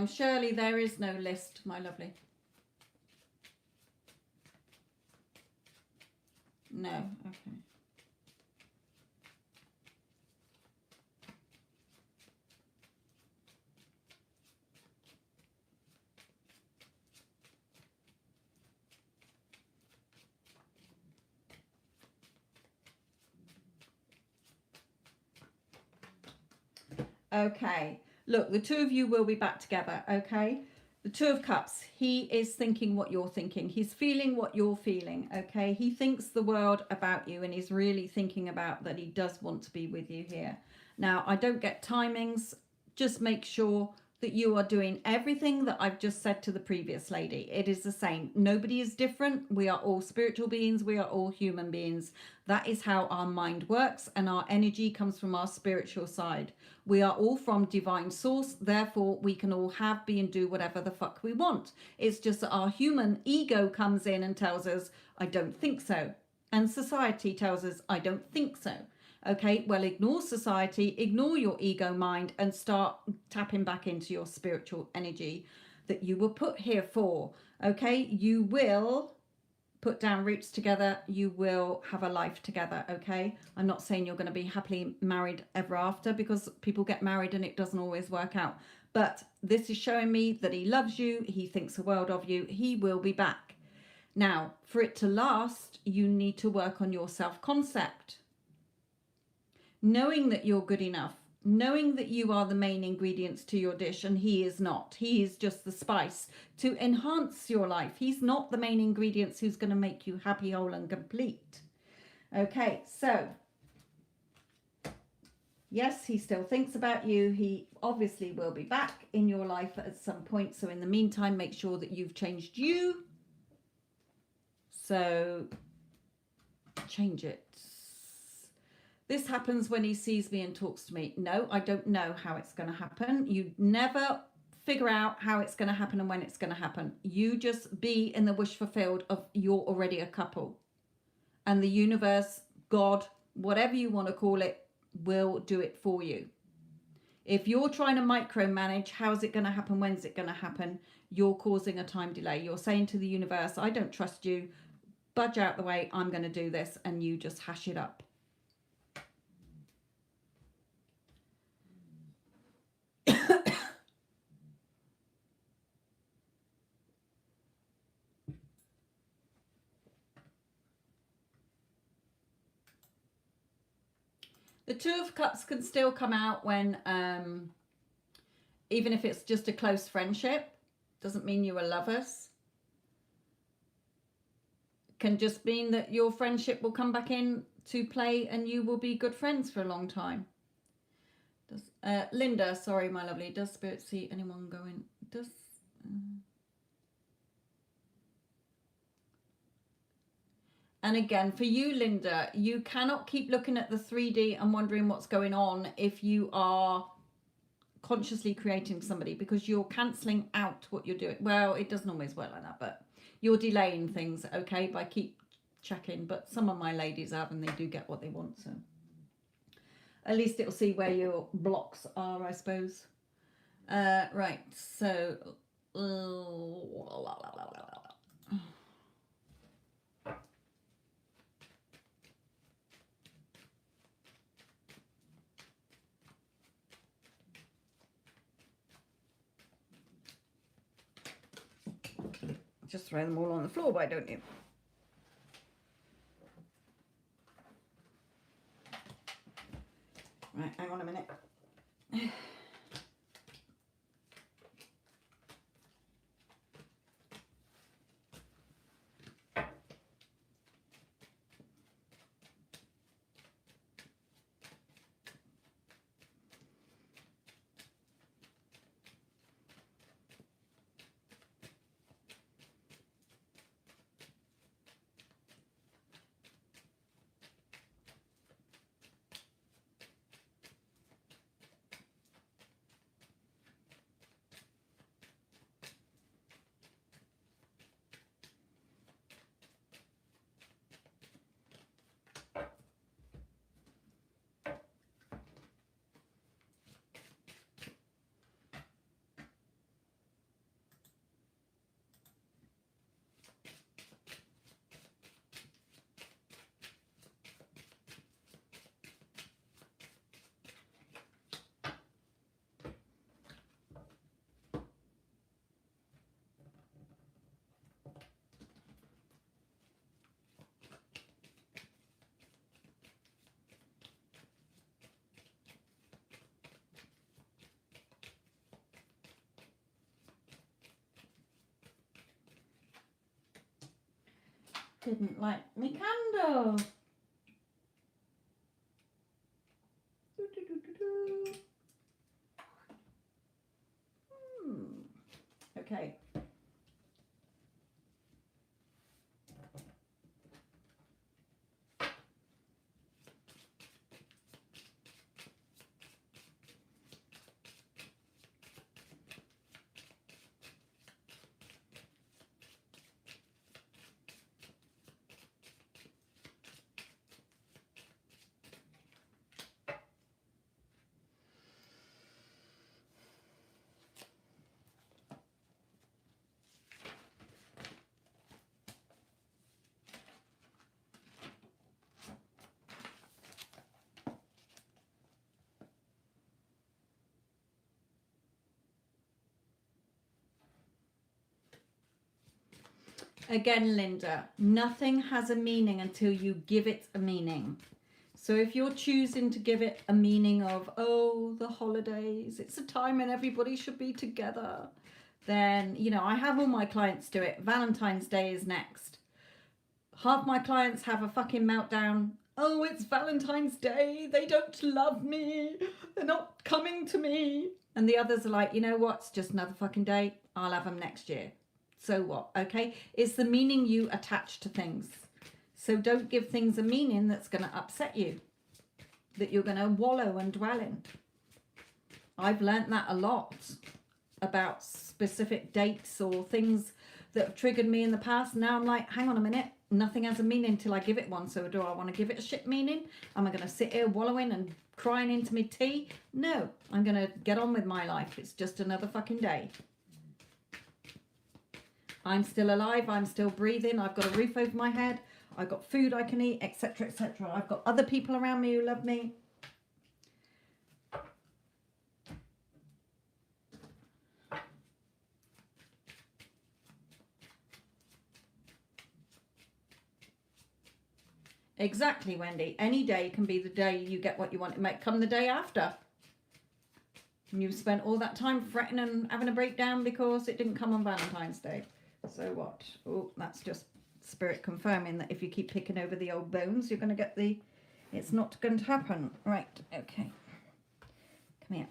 Shirley, there is no list, my lovely. No, okay. Okay, look, the two of you will be back together, okay? The Two of Cups, he is thinking what you're thinking. He's feeling what you're feeling, okay? He thinks the world about you, and he's really thinking about that he does want to be with you here. Now, I don't get timings. Just make sure that you are doing everything that I've just said to the previous lady. It is the same. Nobody is different. We are all spiritual beings. We are all human beings. That is how our mind works, and our energy comes from our spiritual side. We are all from divine source. Therefore, we can all have, be, and do whatever the fuck we want. It's just that our human ego comes in and tells us, I don't think so. And society tells us, I don't think so. Okay, well, ignore society, ignore your ego mind, and start tapping back into your spiritual energy. that you were put here for. Okay, you will put down roots together, you will have a life together. Okay, I'm not saying you're going to be happily married ever after, because people get married and it doesn't always work out, but this is showing me that he loves you, he thinks the world of you, he will be back. Now, for it to last, you need to work on your self-concept, knowing that you're good enough, knowing that you are the main ingredients to your dish and he is not. He is just the spice to enhance your life. He's not the main ingredients who's going to make you happy, whole and complete. Okay, so yes, he still thinks about you. He obviously will be back in your life at some point. So in the meantime, make sure that you've changed you. So change it. This happens when he sees me and talks to me. No, I don't know how it's going to happen. You never figure out how it's going to happen and when it's going to happen. You just be in the wish fulfilled of you're already a couple. And the universe, God, whatever you want to call it, will do it for you. If you're trying to micromanage, how's it going to happen? When's it going to happen? You're causing a time delay. You're saying to the universe, I don't trust you. Budge out the way. I'm going to do this. And you just hash it up. The Two of Cups can still come out when, even if it's just a close friendship, doesn't mean you are lovers. Can just mean that your friendship will come back in to play and you will be good friends for a long time. Linda, sorry, my lovely. Does Spirit see anyone going? And again, for you, Linda, you cannot keep looking at the 3D and wondering what's going on if you are consciously creating somebody, because you're cancelling out what you're doing. Well, it doesn't always work like that, but you're delaying things, okay, by keep checking. But some of my ladies have, and they do get what they want, so at least it'll see where your blocks are, I suppose. Right, so just throw them all on the floor, why don't you? Right, hang on a minute. Didn't like me candle. Okay. Again, Linda, nothing has a meaning until you give it a meaning. So if you're choosing to give it a meaning of, oh, the holidays, it's a time when everybody should be together, then, you know, I have all my clients do it. Valentine's Day is next. Half my clients have a fucking meltdown. Oh, it's Valentine's Day. They don't love me. They're not coming to me. And the others are like, you know what? It's just another fucking day. I'll have them next year. So what? Okay. It's the meaning you attach to things. So don't give things a meaning that's going to upset you, that you're going to wallow and dwell in. I've learnt that a lot about specific dates or things that have triggered me in the past. Now I'm like, hang on a minute. Nothing has a meaning until I give it one. So do I want to give it a shit meaning? Am I going to sit here wallowing and crying into my tea? No, I'm going to get on with my life. It's just another fucking day. I'm still alive. I'm still breathing. I've got a roof over my head. I've got food I can eat, etc., etc. I've got other people around me who love me. Exactly, Wendy. Any day can be the day you get what you want. It might come the day after. And you've spent all that time fretting and having a breakdown because it didn't come on Valentine's Day. So what? Oh, that's just Spirit confirming that if you keep picking over the old bones, you're going to get the... It's not going to happen. Right, okay. Come here.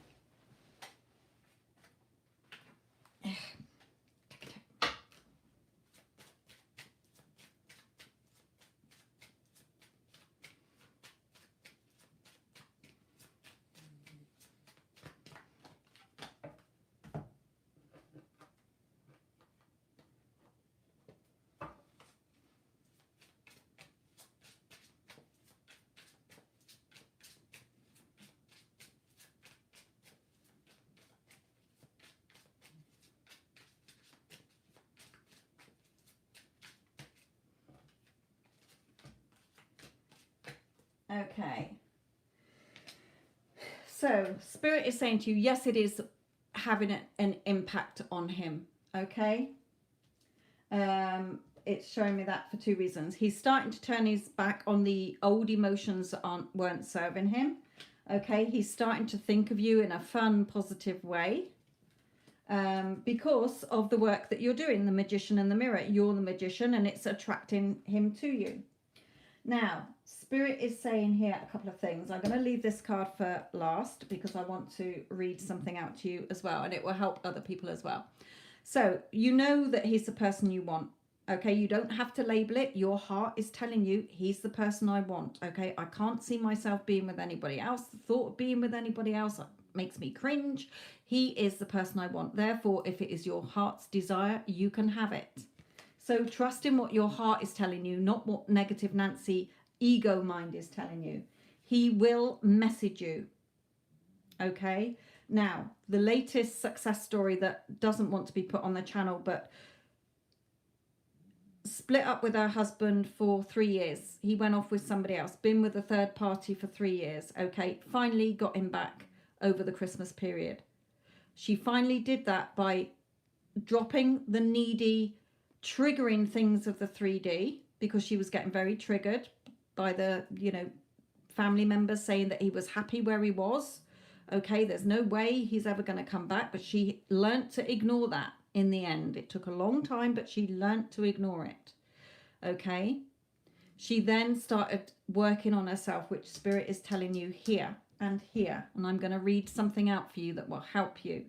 Okay. So, Spirit is saying to you, yes, it is having an impact on him. Okay. It's showing me that for two reasons. He's starting to turn his back on the old emotions that weren't serving him. Okay. He's starting to think of you in a fun, positive way. Because of the work that you're doing, the magician and the mirror. You're the magician and it's attracting him to you. Now, Spirit is saying here a couple of things. I'm going to leave this card for last because I want to read something out to you as well, and it will help other people as well. So, you know that he's the person you want. Okay, you don't have to label it. Your heart is telling you he's the person I want. Okay, I can't see myself being with anybody else. The thought of being with anybody else makes me cringe. He is the person I want. Therefore, if it is your heart's desire, you can have it. So trust in what your heart is telling you, not what negative Nancy ego mind is telling you. He will message you. Okay. Now, the latest success story that doesn't want to be put on the channel, but split up with her husband for 3 years. He went off with somebody else, been with a third party for 3 years. Okay. Finally got him back over the Christmas period. She finally did that by dropping the needy, triggering things of the 3D, because she was getting very triggered by the, you know, family members saying that he was happy where he was. Okay, there's no way he's ever going to come back, but she learnt to ignore that in the end. It took a long time, but she learnt to ignore it. Okay, she then started working on herself, which Spirit is telling you here and here, and I'm going to read something out for you that will help you.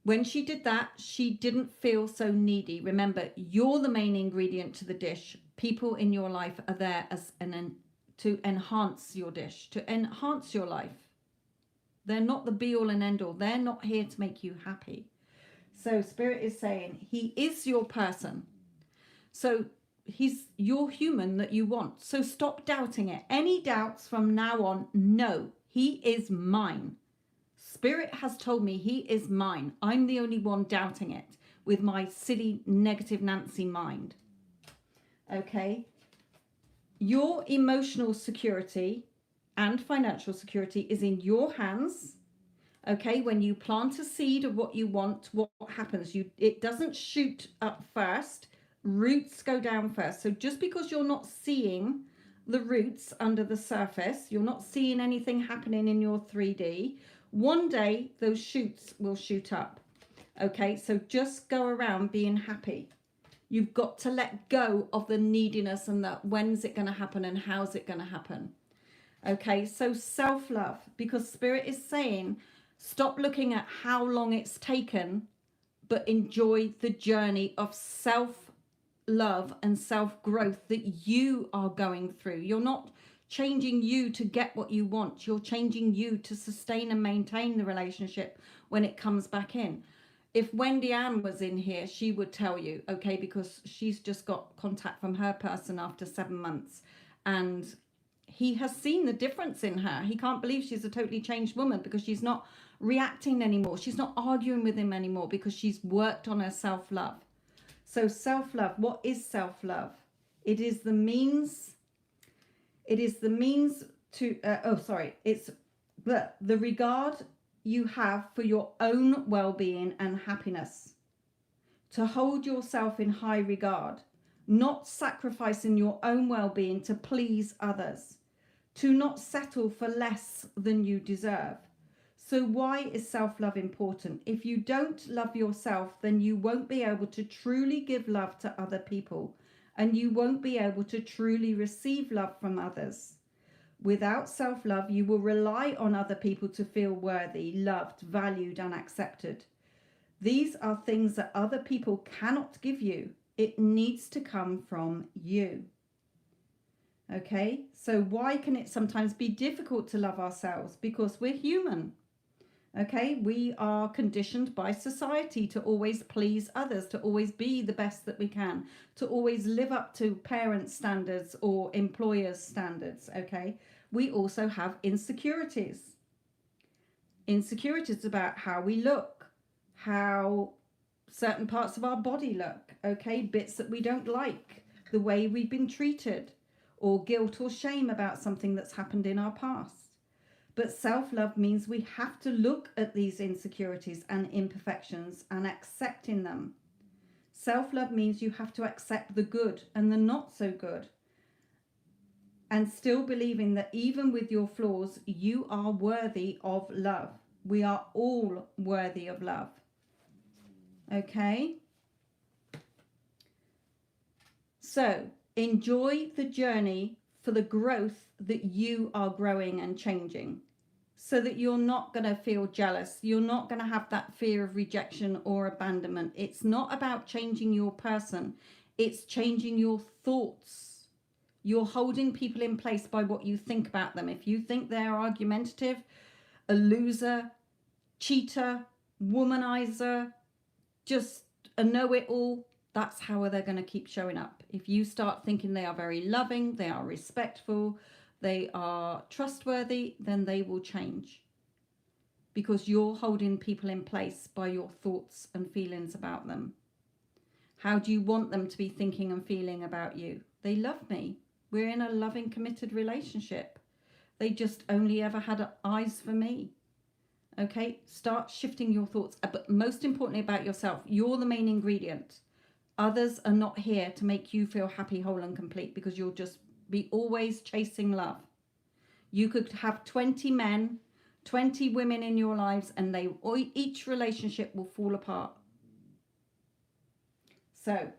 When she did that, she didn't feel so needy. Remember, you're the main ingredient to the dish. People in your life are there as to enhance your dish, to enhance your life. They're not the be all and end all. They're not here to make you happy. So Spirit is saying he is your person. So he's your human that you want. So stop doubting it. Any doubts from now on, no, he is mine. Spirit has told me he is mine. I'm the only one doubting it with my silly negative Nancy mind. Okay. Your emotional security and financial security is in your hands. Okay. When you plant a seed of what you want, what happens? It doesn't shoot up first. roots go down first. So just because you're not seeing the roots under the surface, you're not seeing anything happening in your 3D, one day those shoots will shoot up. Okay, so just go around being happy. You've got to let go of the neediness and that when's it going to happen and how's it going to happen. Okay, so self-love, because Spirit is saying, stop looking at how long it's taken, but enjoy the journey of self-love and self-growth that you are going through. You're not changing you to get what you want. You're changing you to sustain and maintain the relationship when it comes back in. If Wendy Ann was in here, she would tell you, okay, because she's just got contact from her person after 7 months. And he has seen the difference in her. He can't believe she's a totally changed woman because she's not reacting anymore. She's not arguing with him anymore because she's worked on her self-love. So self-love, what is self-love? It is the means to, it's the regard you have for your own well-being and happiness. To hold yourself in high regard, not sacrificing your own well-being to please others. To not settle for less than you deserve. So why is self-love important? If you don't love yourself, then you won't be able to truly give love to other people, and you won't be able to truly receive love from others. Without self-love, you will rely on other people to feel worthy, loved, valued, and accepted. These are things that other people cannot give you. It needs to come from you. Okay, so why can it sometimes be difficult to love ourselves? Because we're human. Okay, we are conditioned by society to always please others, to always be the best that we can, to always live up to parents' standards or employers' standards. Okay, we also have insecurities. Insecurities about how we look, how certain parts of our body look. Okay, bits that we don't like, the way we've been treated, or guilt or shame about something that's happened in our past. But self-love means we have to look at these insecurities and imperfections and accepting them. Self-love means you have to accept the good and the not so good, and still believing that even with your flaws, you are worthy of love. We are all worthy of love. Okay? So, enjoy the journey for the growth that you are growing and changing, so that you're not going to feel jealous. You're not going to have that fear of rejection or abandonment. It's not about changing your person. It's changing your thoughts. You're holding people in place by what you think about them. If you think they're argumentative, a loser, cheater, womanizer, just a know-it-all, that's how they're going to keep showing up. If you start thinking they are very loving, they are respectful, they are trustworthy, then they will change. Because you're holding people in place by your thoughts and feelings about them. How do you want them to be thinking and feeling about you? They love me. We're in a loving, committed relationship. They just only ever had eyes for me. Okay, start shifting your thoughts. But most importantly about yourself, you're the main ingredient. Others are not here to make you feel happy, whole and complete, because you'll just be always chasing love. You could have 20 men, 20 women in your lives, and each relationship will fall apart. So,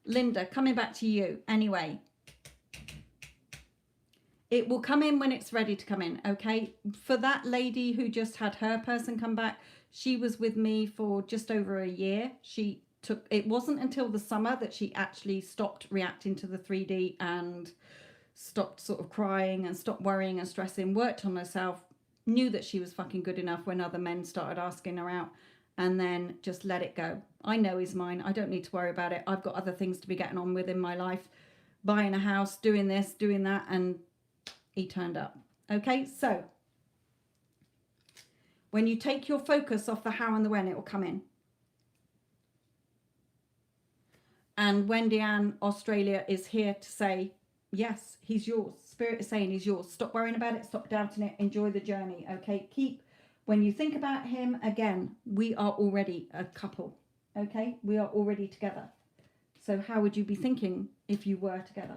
Linda, coming back to you anyway. It will come in when it's ready to come in, okay? For that lady who just had her person come back, she was with me for just over a year. It wasn't until the summer that she actually stopped reacting to the 3D and stopped sort of crying and stopped worrying and stressing, worked on herself, knew that she was fucking good enough when other men started asking her out, and then just let it go. I know he's mine. I don't need to worry about it. I've got other things to be getting on with in my life, buying a house, doing this, doing that, and he turned up. Okay, so when you take your focus off the how and the when, it will come in. And Wendy Ann, Australia, is here to say, yes, he's yours. Spirit is saying he's yours. Stop worrying about it. Stop doubting it. Enjoy the journey. Okay, when you think about him, again, we are already a couple. Okay, we are already together. So how would you be thinking if you were together?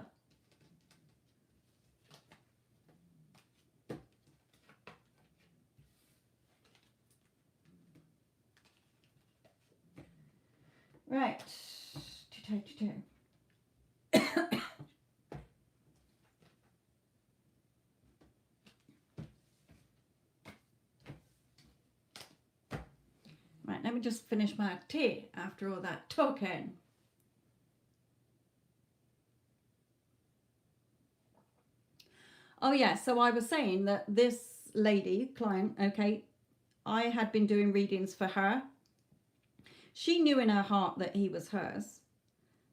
Right. Right, let me just finish my tea after all that talking. Oh yeah, so I was saying that this lady, client, okay, I had been doing readings for her. She knew in her heart that he was hers,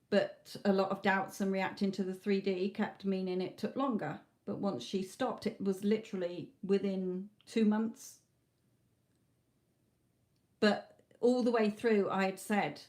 but a lot of doubts and reacting to the 3D kept meaning it took longer. But once she stopped, it was literally within 2 months. But all the way through, I had said,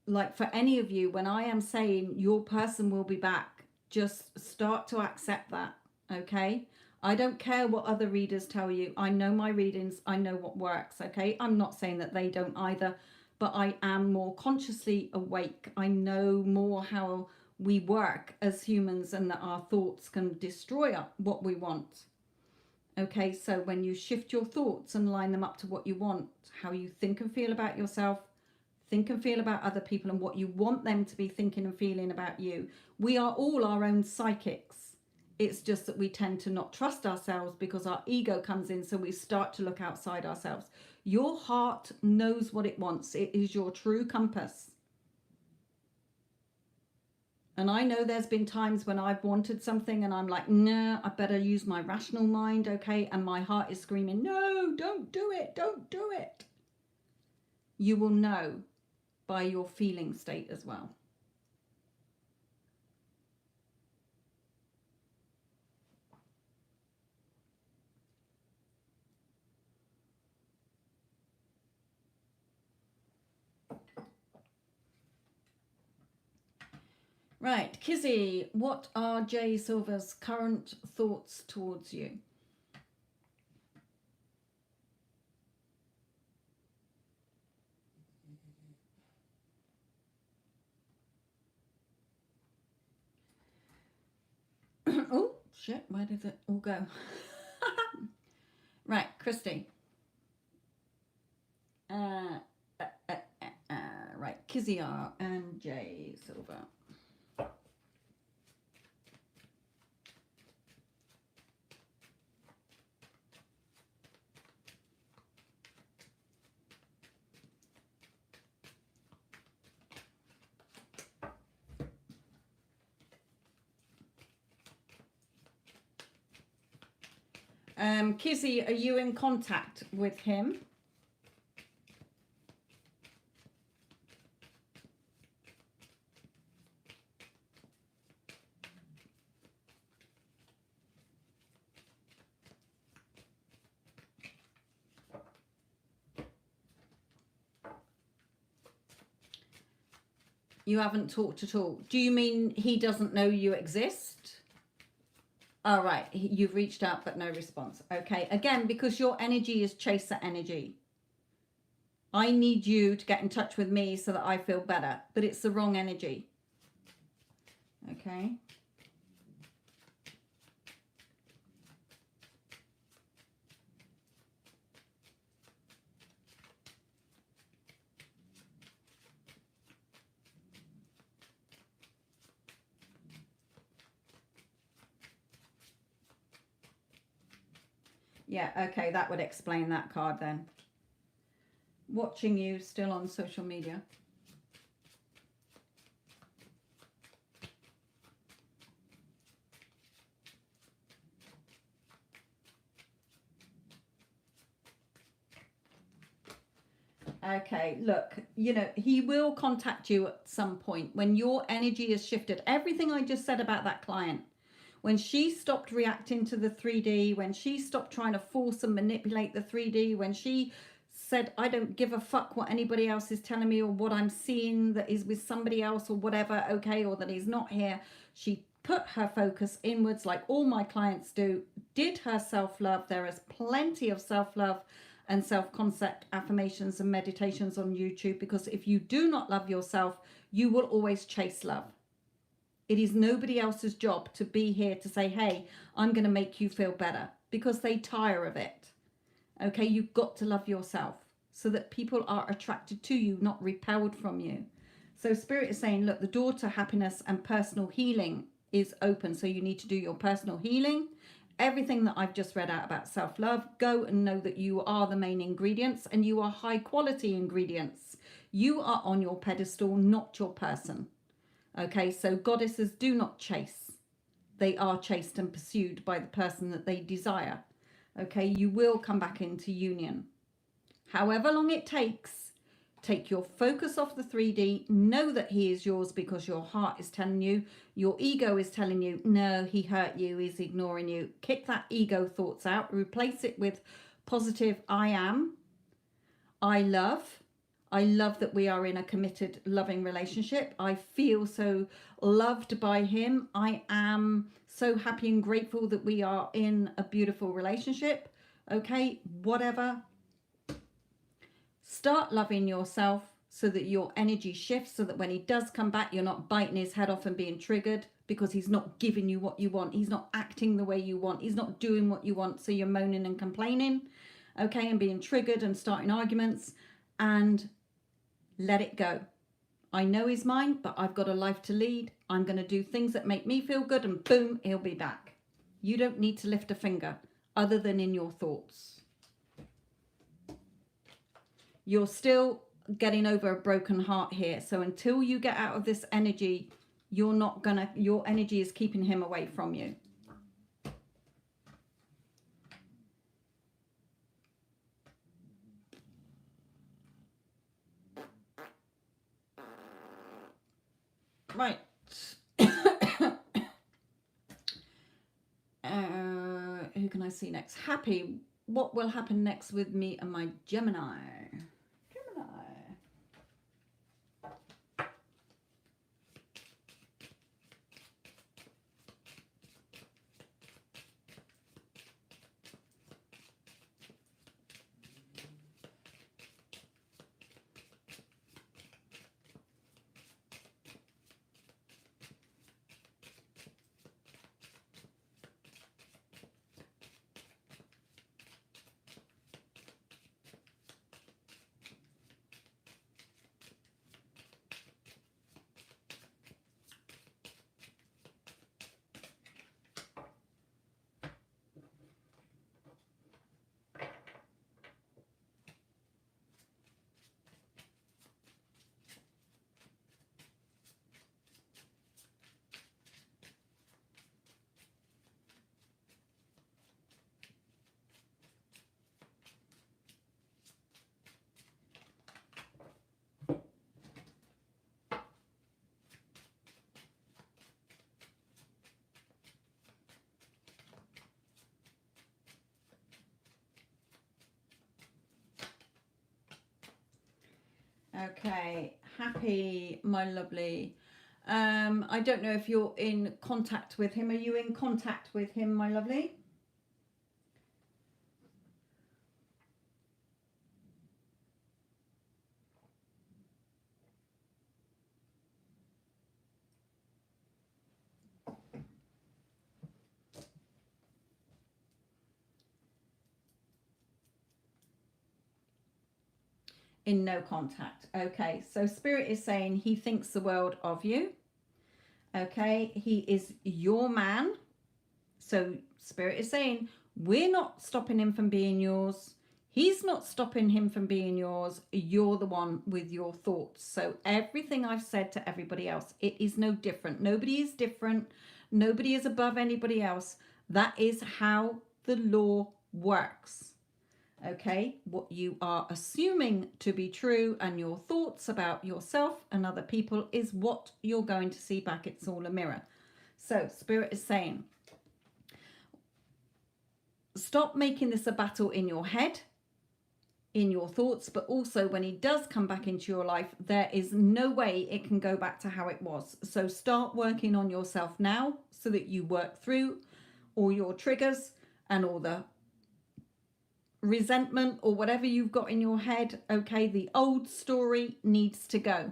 like for any of you, when I am saying your person will be back, just start to accept that, okay? I don't care what other readers tell you. I know my readings. I know what works, okay? I'm not saying that they don't either, but I am more consciously awake. I know more how we work as humans and that our thoughts can destroy what we want. Okay, so when you shift your thoughts and line them up to what you want, how you think and feel about yourself, think and feel about other people, and what you want them to be thinking and feeling about you. We are all our own psychics. It's just that we tend to not trust ourselves because our ego comes in, so we start to look outside ourselves. Your heart knows what it wants. It is your true compass. And I know there's been times when I've wanted something and I'm like, nah, I better use my rational mind, okay? And my heart is screaming, no, don't do it, don't do it. You will know by your feeling state as well. Right, Kizzy, what are Jay Silver's current thoughts towards you? Oh, shit, where did it all go? Right, Christy. Right, Kizzy R and Jay Silver. Kizzy, are you in contact with him? You haven't talked at all. Do you mean he doesn't know you exist? All right, you've reached out but no response. Okay, again, because your energy is chaser energy. I need you to get in touch with me so that I feel better, but it's the wrong energy. Okay. Yeah, okay, that would explain that card then. Watching you still on social media. Okay, look, you know, he will contact you at some point when your energy is shifted. Everything I just said about that client, when she stopped reacting to the 3D, when she stopped trying to force and manipulate the 3D, when she said, I don't give a fuck what anybody else is telling me or what I'm seeing that is with somebody else or whatever, okay, or that he's not here. She put her focus inwards like all my clients do, did her self-love. There is plenty of self-love and self-concept affirmations and meditations on YouTube, because if you do not love yourself, you will always chase love. It is nobody else's job to be here to say, hey, I'm going to make you feel better, because they tire of it. Okay, you've got to love yourself so that people are attracted to you, not repelled from you. So Spirit is saying, look, the door to happiness and personal healing is open. So you need to do your personal healing. Everything that I've just read out about self-love, go and know that you are the main ingredients, and you are high quality ingredients. You are on your pedestal, not your person. Okay, so goddesses do not chase. They are chased and pursued by the person that they desire. Okay, you will come back into union. However long it takes, take your focus off the 3D. Know that he is yours because your heart is telling you. Your ego is telling you, no, he hurt you, he's ignoring you. Kick that ego thoughts out. Replace it with positive I am. I love. I love that we are in a committed, loving relationship. I feel so loved by him. I am so happy and grateful that we are in a beautiful relationship. Okay, whatever. Start loving yourself so that your energy shifts, so that when he does come back, you're not biting his head off and being triggered because he's not giving you what you want. He's not acting the way you want. He's not doing what you want. So you're moaning and complaining, okay, and being triggered and starting arguments, and let it go. I know he's mine, but I've got a life to lead. I'm going to do things that make me feel good, and boom, he'll be back. You don't need to lift a finger other than in your thoughts. You're still getting over a broken heart here. So until you get out of this energy, your energy is keeping him away from you. Right. Who can I see next? Happy. What will happen next with me and my Gemini? Okay, happy, my lovely. I don't know if you're in contact with him. Are you in contact with him, my lovely? In no contact. Okay, so Spirit is saying he thinks the world of you. Okay, he is your man. So Spirit is saying we're not stopping him from being yours. He's not stopping him from being yours. You're the one with your thoughts. So everything I've said to everybody else, it is no different. Nobody is different. Nobody is above anybody else. That is how the law works. Okay, what you are assuming to be true and your thoughts about yourself and other people is what you're going to see back. It's all a mirror. So Spirit is saying, stop making this a battle in your head, in your thoughts, but also when he does come back into your life, there is no way it can go back to how it was. So start working on yourself now so that you work through all your triggers and all the resentment or whatever you've got in your head, okay, the old story needs to go.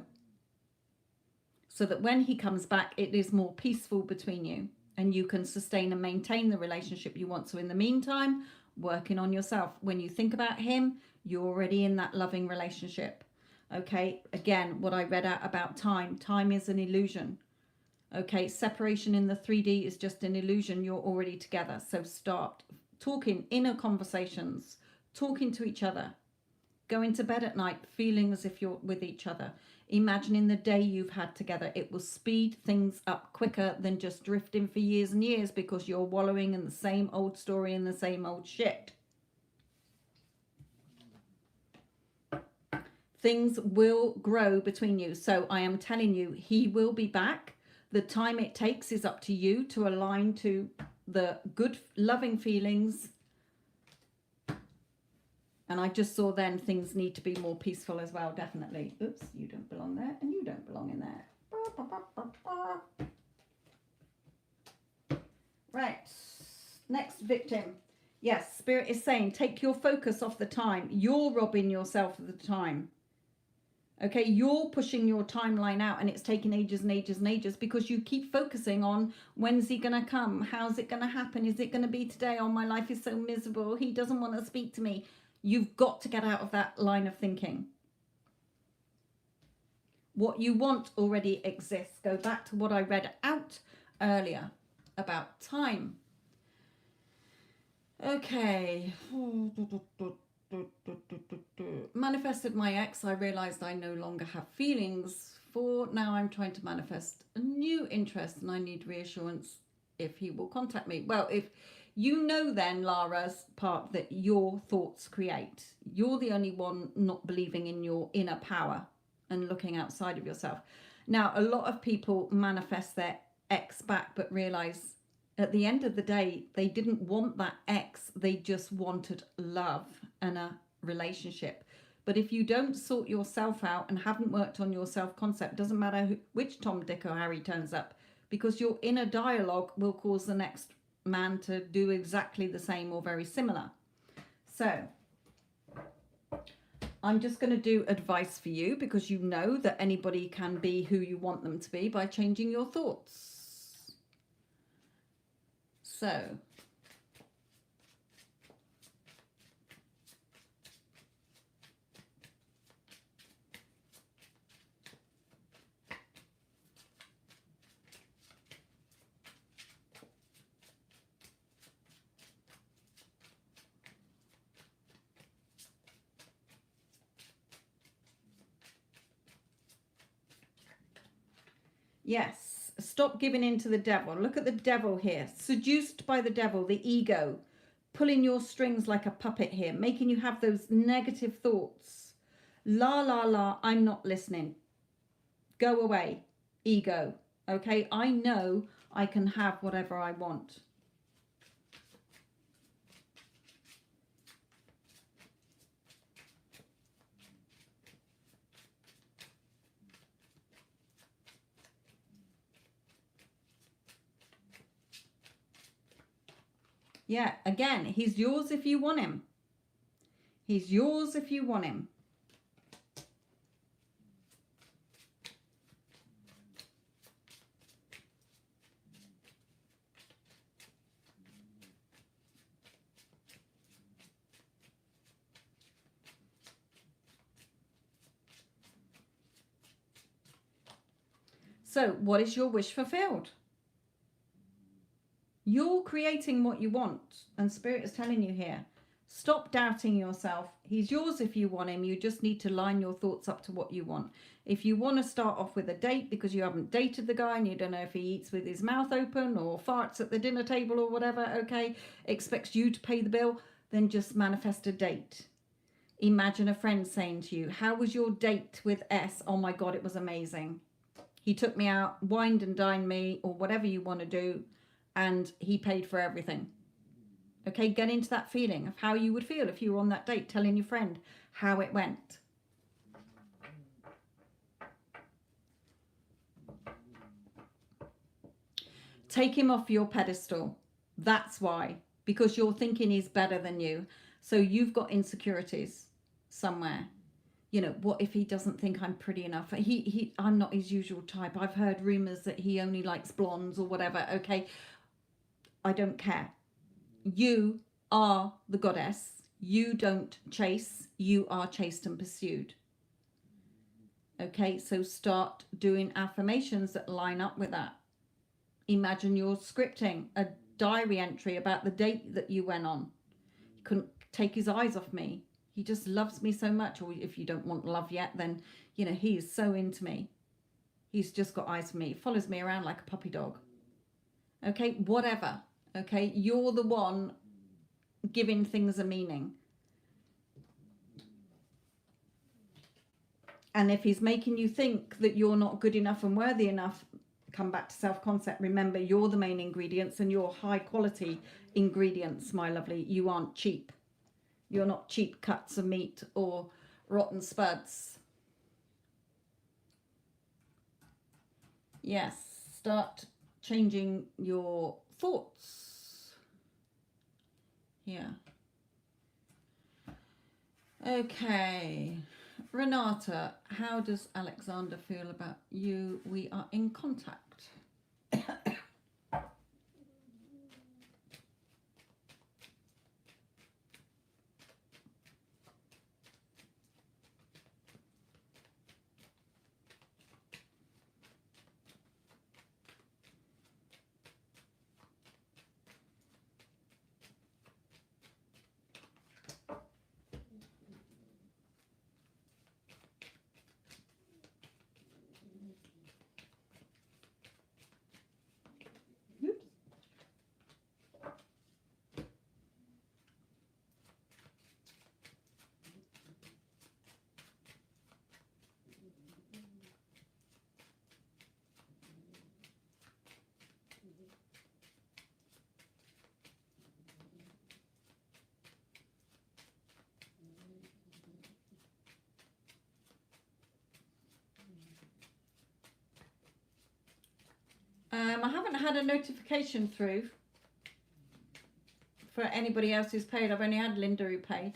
So that when he comes back, it is more peaceful between you and you can sustain and maintain the relationship you want. So in the meantime, working on yourself. When you think about him, you're already in that loving relationship. Okay, again, what I read out about time. Time is an illusion. Okay, separation in the 3D is just an illusion. You're already together. So start talking, inner conversations, talking to each other. Going to bed at night feeling as if you're with each other. Imagining the day you've had together. It will speed things up quicker than just drifting for years and years because you're wallowing in the same old story and the same old shit. Things will grow between you. So I am telling you, he will be back. The time it takes is up to you to align to the good, loving feelings. And I just saw then things need to be more peaceful as well, definitely. Oops, you don't belong there and you don't belong in there. Right, next victim. Yes, Spirit is saying, take your focus off the time. You're robbing yourself of the time. Okay, you're pushing your timeline out and it's taking ages and ages and ages because you keep focusing on when's he going to come? How's it going to happen? Is it going to be today? Oh, my life is so miserable. He doesn't want to speak to me. You've got to get out of that line of thinking. What you want already exists. Go back to what I read out earlier about time. Okay. Manifested my ex. I realized I no longer have feelings for. Now I'm trying to manifest a new interest and I need reassurance if he will contact me. Well, if you know then, Lara's part that your thoughts create. You're the only one not believing in your inner power and looking outside of yourself. Now, a lot of people manifest their ex back but realize at the end of the day, they didn't want that ex. They just wanted love and a relationship. But if you don't sort yourself out and haven't worked on your self-concept, doesn't matter which Tom, Dick or Harry turns up, because your inner dialogue will cause the next man to do exactly the same or very similar. So I'm just going to do advice for you because you know that anybody can be who you want them to be by changing your thoughts. So yes, stop giving in to the devil. Look at the devil here. Seduced by the devil, the ego, pulling your strings like a puppet here, making you have those negative thoughts. La, la, la, I'm not listening. Go away, ego. Okay, I know I can have whatever I want. Yeah, again, he's yours if you want him. He's yours if you want him. So, what is your wish fulfilled? You're creating what you want, and Spirit is telling you here, stop doubting yourself. He's yours if you want him. You just need to line your thoughts up to what you want. If you want to start off with a date because you haven't dated the guy and you don't know if he eats with his mouth open or farts at the dinner table or whatever, okay, expects you to pay the bill, then just manifest a date. Imagine a friend saying to you, how was your date with S? Oh my God, it was amazing. He took me out, wined and dined me, or whatever you want to do, and he paid for everything. Okay, get into that feeling of how you would feel if you were on that date, telling your friend how it went. Take him off your pedestal. That's why, because you're thinking he's better than you. So you've got insecurities somewhere. You know, what if he doesn't think I'm pretty enough? I'm not his usual type. I've heard rumors that he only likes blondes or whatever. Okay, I don't care. You are the goddess. You don't chase. You are chased and pursued. Okay, so start doing affirmations that line up with that. Imagine you're scripting a diary entry about the date that you went on. He couldn't take his eyes off me. He just loves me so much. Or if you don't want love yet, then, you know, he is so into me. He's just got eyes for me. He follows me around like a puppy dog. Okay, whatever. Okay, you're the one giving things a meaning. And if he's making you think that you're not good enough and worthy enough, come back to self-concept. Remember, you're the main ingredients and you're high quality ingredients, my lovely. You aren't cheap. You're not cheap cuts of meat or rotten spuds. Yes, start changing your thoughts. Yeah. Okay. Renata, how does Alexander feel about you? We are in contact. I haven't had a notification through for anybody else who's paid. I've only had Linda who paid.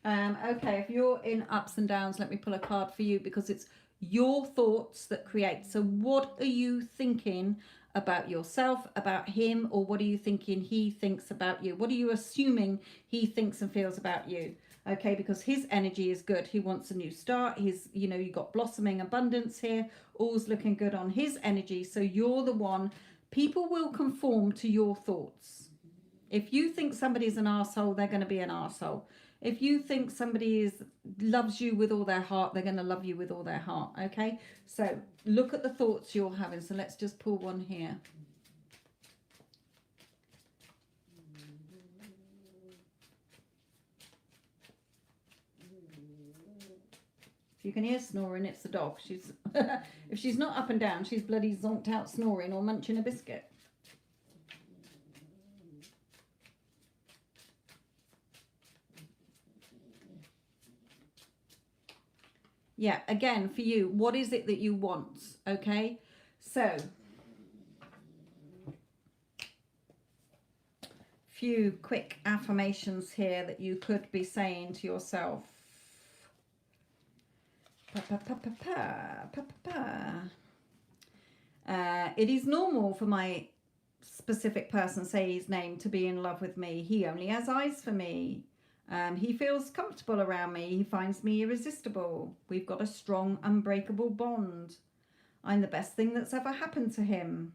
Okay, if you're in ups and downs, let me pull a card for you, because it's your thoughts that create. So what are you thinking about yourself, about him, or what are you thinking he thinks about you? What are you assuming he thinks and feels about you? Okay, because his energy is good. He wants a new start. He's, you know, you got blossoming abundance here. All's looking good on his energy. So you're the one. People will conform to your thoughts. If you think somebody's an arsehole, they're going to be an arsehole. If you think somebody loves you with all their heart, they're going to love you with all their heart. Okay, so look at the thoughts you're having. So let's just pull one here. If you can hear snoring, it's the dog. She's if she's not up and down, she's bloody zonked out snoring or munching a biscuit. Yeah, again, for you, what is it that you want? Okay, so few quick affirmations here that you could be saying to yourself. It is normal for my specific person, say his name, to be in love with me. He only has eyes for me. He feels comfortable around me. He finds me irresistible. We've got a strong, unbreakable bond. I'm the best thing that's ever happened to him.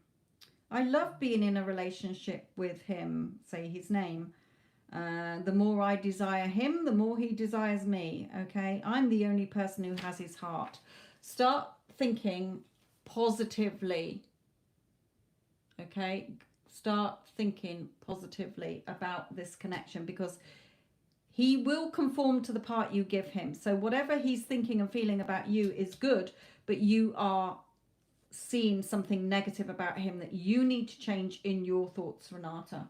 I love being in a relationship with him, say his name. The more I desire him, the more he desires me. Okay, I'm the only person who has his heart. Start thinking positively. Okay, start thinking positively about this connection, because he will conform to the part you give him. So whatever he's thinking and feeling about you is good, but you are seeing something negative about him that you need to change in your thoughts, Renata.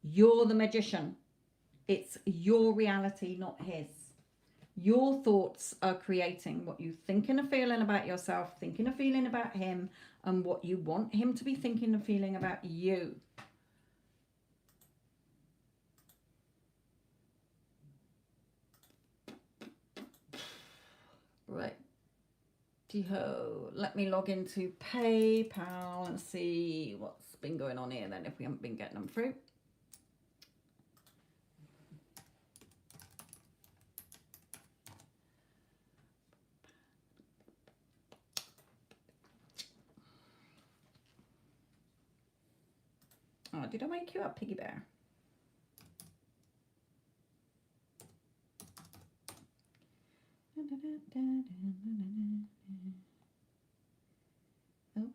You're the magician. It's your reality, not his. Your thoughts are creating what you thinking and feeling about yourself, thinking and feeling about him, and what you want him to be thinking and feeling about you. Right. Let me log into PayPal and see what's been going on here then, if we haven't been getting them through. Oh, did I make you up, Piggy Bear? Oh.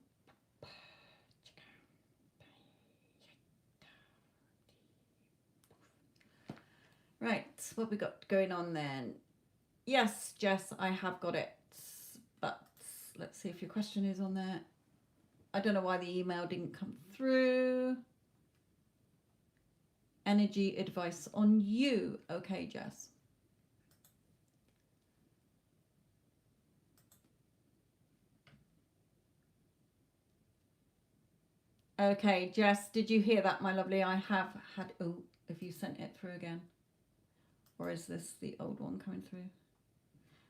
Right, what we got going on then? Yes, Jess, I have got it. But let's see if your question is on there. I don't know why the email didn't come through. Energy advice on you. Okay, Jess. Okay, Jess, did you hear that, my lovely? I have had, oh, have you sent it through again? Or is this the old one coming through?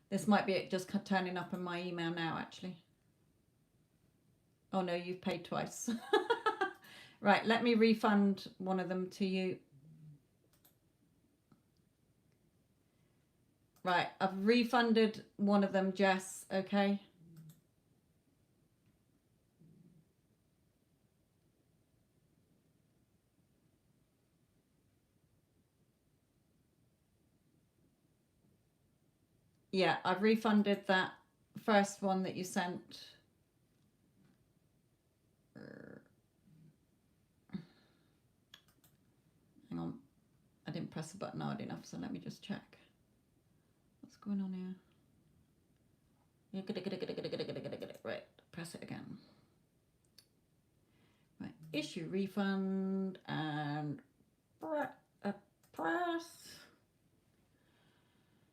This might be it just turning up in my email now, actually. Oh no, you've paid twice. Right, let me refund one of them to you. Right, I've refunded one of them, Jess, okay? Yeah, I've refunded that first one that you sent. Hang on, I didn't press the button hard enough, so let me just check. What's going on here? Right, press it again. Right, issue refund and press.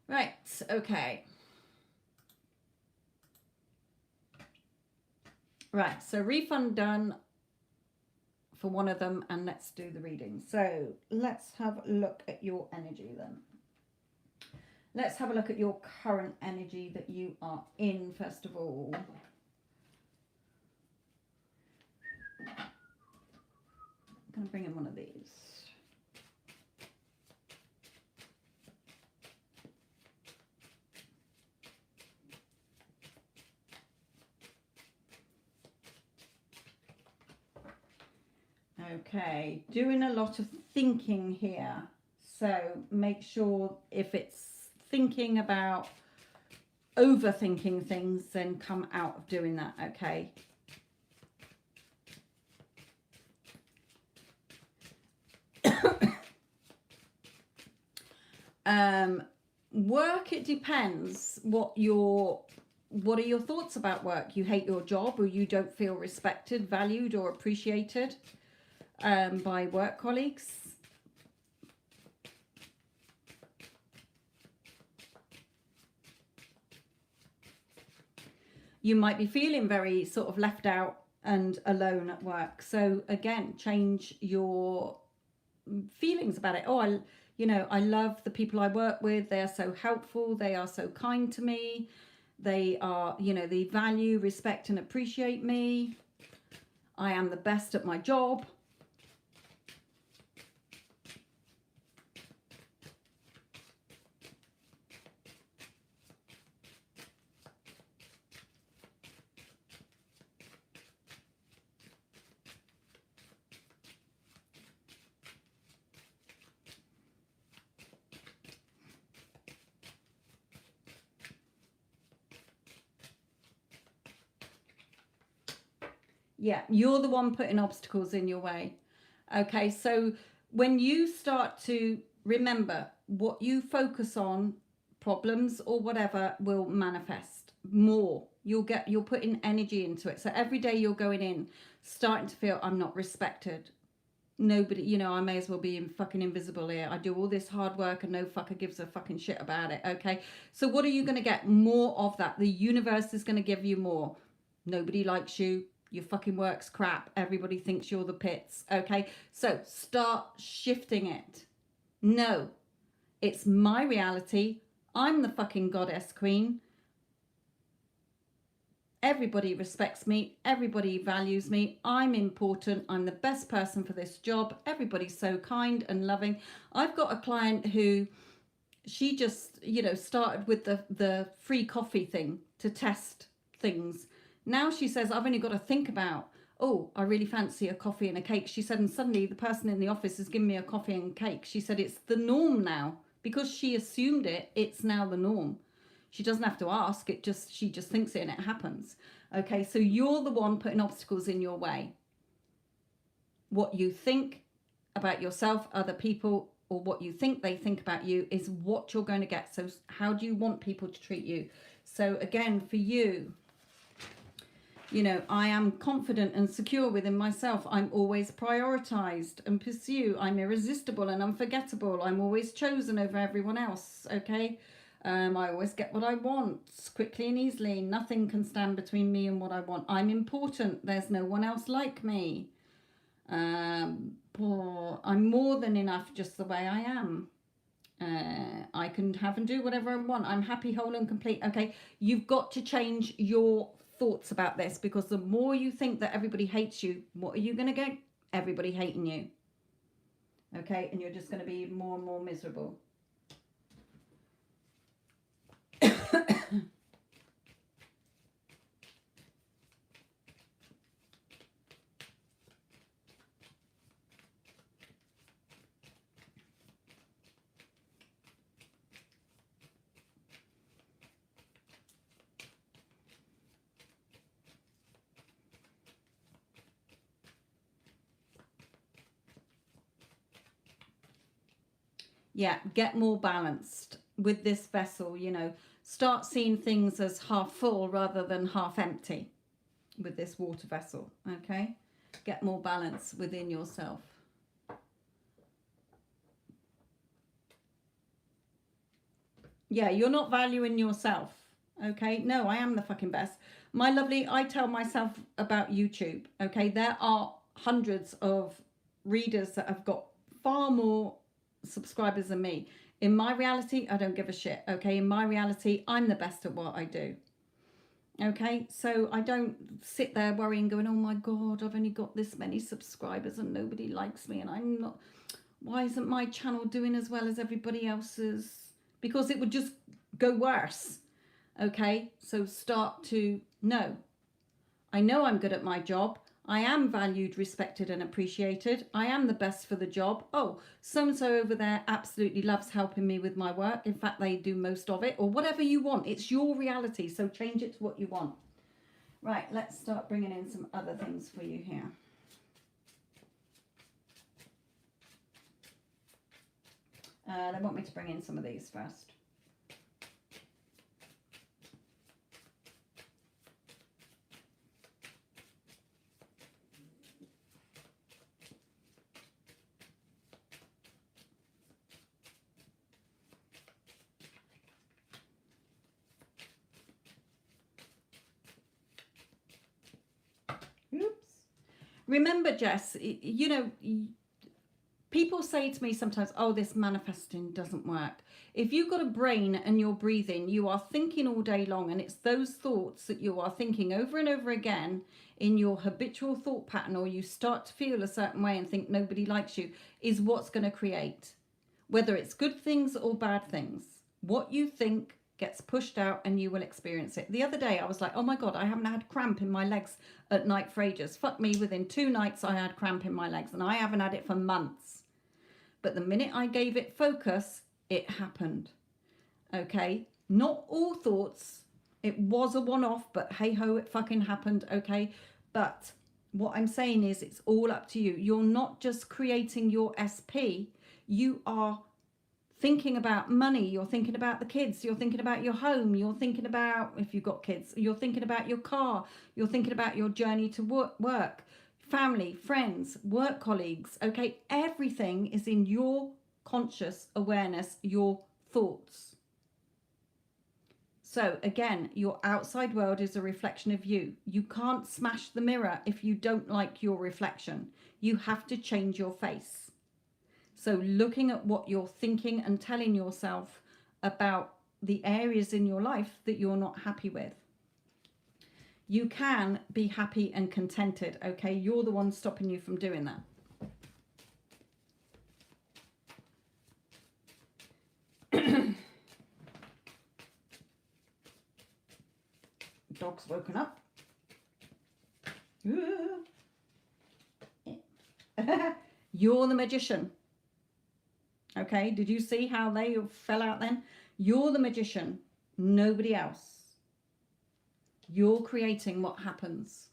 Right, okay. Right, so refund done for one of them, and let's do the reading. So let's have a look at your energy then. Let's have a look at your current energy that you are in, first of all. I'm going to bring in one of these. Okay, doing a lot of thinking here. So make sure if it's thinking about overthinking things, then come out of doing that, okay? Work, it depends what are your thoughts about work. You hate your job, or you don't feel respected, valued, or appreciated by work colleagues. You might be feeling very sort of left out and alone at work. So again, change your feelings about it. Oh, I love the people I work with. They are so helpful. They are so kind to me. They are, they value, respect, and appreciate me. I am the best at my job. Yeah, you're the one putting obstacles in your way. Okay, so when you start to remember what you focus on, problems or whatever will manifest more. You're putting energy into it. So every day you're going in, starting to feel I'm not respected, nobody, you know, I may as well be fucking invisible here. I do all this hard work and no fucker gives a fucking shit about it. Okay, so what are you going to get? More of that. The universe is going to give you more. Nobody likes you. Your fucking work's crap. Everybody thinks you're the pits. Okay, so start shifting it. No, it's my reality. I'm the fucking goddess queen. Everybody respects me. Everybody values me. I'm important. I'm the best person for this job. Everybody's so kind and loving. I've got a client who, she just, you know, started with the free coffee thing to test things. Now she says, I've only got to think about, oh, I really fancy a coffee and a cake. She said, and suddenly the person in the office has given me a coffee and cake. She said, it's the norm now. Because she assumed it, it's now the norm. She doesn't have to ask, she just thinks it and it happens. Okay, so you're the one putting obstacles in your way. What you think about yourself, other people, or what you think they think about you is what you're going to get. So how do you want people to treat you? So again, for you, you know, I am confident and secure within myself. I'm always prioritized and pursue. I'm irresistible and unforgettable. I'm always chosen over everyone else. Okay. I always get what I want quickly and easily. Nothing can stand between me and what I want. I'm important. There's no one else like me. I'm more than enough just the way I am. I can have and do whatever I want. I'm happy, whole and complete. Okay, you've got to change your thoughts about this, because the more you think that everybody hates you, what are you going to get? Everybody hating you. Okay, and you're just going to be more and more miserable. Yeah, get more balanced with this vessel, you know. Start seeing things as half full rather than half empty with this water vessel, okay? Get more balance within yourself. Yeah, you're not valuing yourself, okay? No, I am the fucking best. My lovely, I tell myself about YouTube, okay? There are hundreds of readers that have got far more subscribers than me. In my reality, I don't give a shit, okay? In my reality, I'm the best at what I do. Okay, so I don't sit there worrying, going, oh my God, I've only got this many subscribers and nobody likes me, and I'm not, why isn't my channel doing as well as everybody else's? Because it would just go worse. Okay, so start to know. I know I'm good at my job. I am valued, respected and appreciated. I am the best for the job. Oh, so-and-so over there absolutely loves helping me with my work. In fact, they do most of it, or whatever you want. It's your reality, so change it to what you want. Right, let's start bringing in some other things for you here. They want me to bring in some of these first. Oops. Remember, Jess, you know, people say to me sometimes, oh, this manifesting doesn't work. If you've got a brain and you're breathing, you are thinking all day long, and it's those thoughts that you are thinking over and over again in your habitual thought pattern, or you start to feel a certain way and think nobody likes you, is what's going to create. Whether it's good things or bad things, what you think gets pushed out and you will experience it. The other day I was like, oh my God, I haven't had cramp in my legs at night for ages. Fuck me, within 2 nights I had cramp in my legs, and I haven't had it for months. But the minute I gave it focus, it happened. Okay, not all thoughts. It was a one-off, but hey ho, it fucking happened. Okay, but what I'm saying is it's all up to you. You're not just creating your SP. You are thinking about money, you're thinking about the kids, you're thinking about your home, you're thinking about, if you've got kids, you're thinking about your car, you're thinking about your journey to work, family, friends, work colleagues, okay? Everything is in your conscious awareness, your thoughts. So again, your outside world is a reflection of you. You can't smash the mirror if you don't like your reflection. You have to change your face. So looking at what you're thinking and telling yourself about the areas in your life that you're not happy with. You can be happy and contented, okay? You're the one stopping you from doing that. Dog's woken up. You're the magician. Okay, did you see how they fell out then? You're the magician, nobody else. You're creating what happens.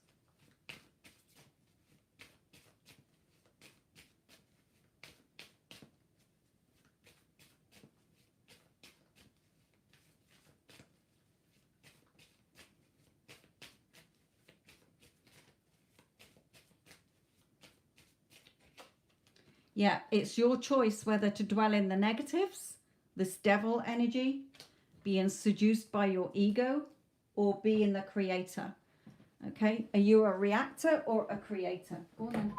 Yeah, it's your choice whether to dwell in the negatives, this devil energy, being seduced by your ego, or be in the creator. Okay, are you a reactor or a creator? Go on then.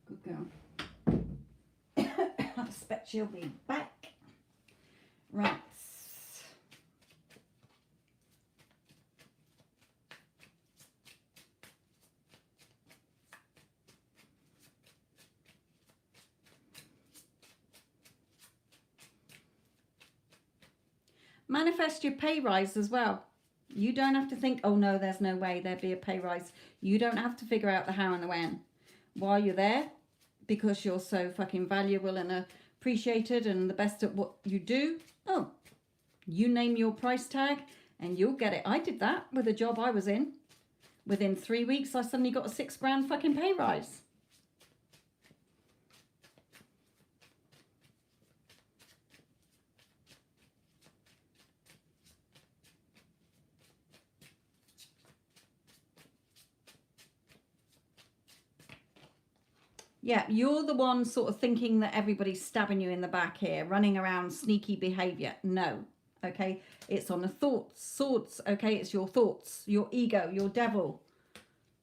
Good girl. I expect she'll be back. Right. Manifest your pay rise as well. You don't have to think, oh no, there's no way there'd be a pay rise. You don't have to figure out the how and the when. While you're there, because you're so fucking valuable and appreciated and the best at what you do, oh, you name your price tag and you'll get it. I did that with a job I was in. Within 3 weeks, I suddenly got a $6,000 fucking pay rise. Yeah, you're the one sort of thinking that everybody's stabbing you in the back here, running around, sneaky behavior. No, okay? It's on the thoughts, okay? It's your thoughts, your ego, your devil.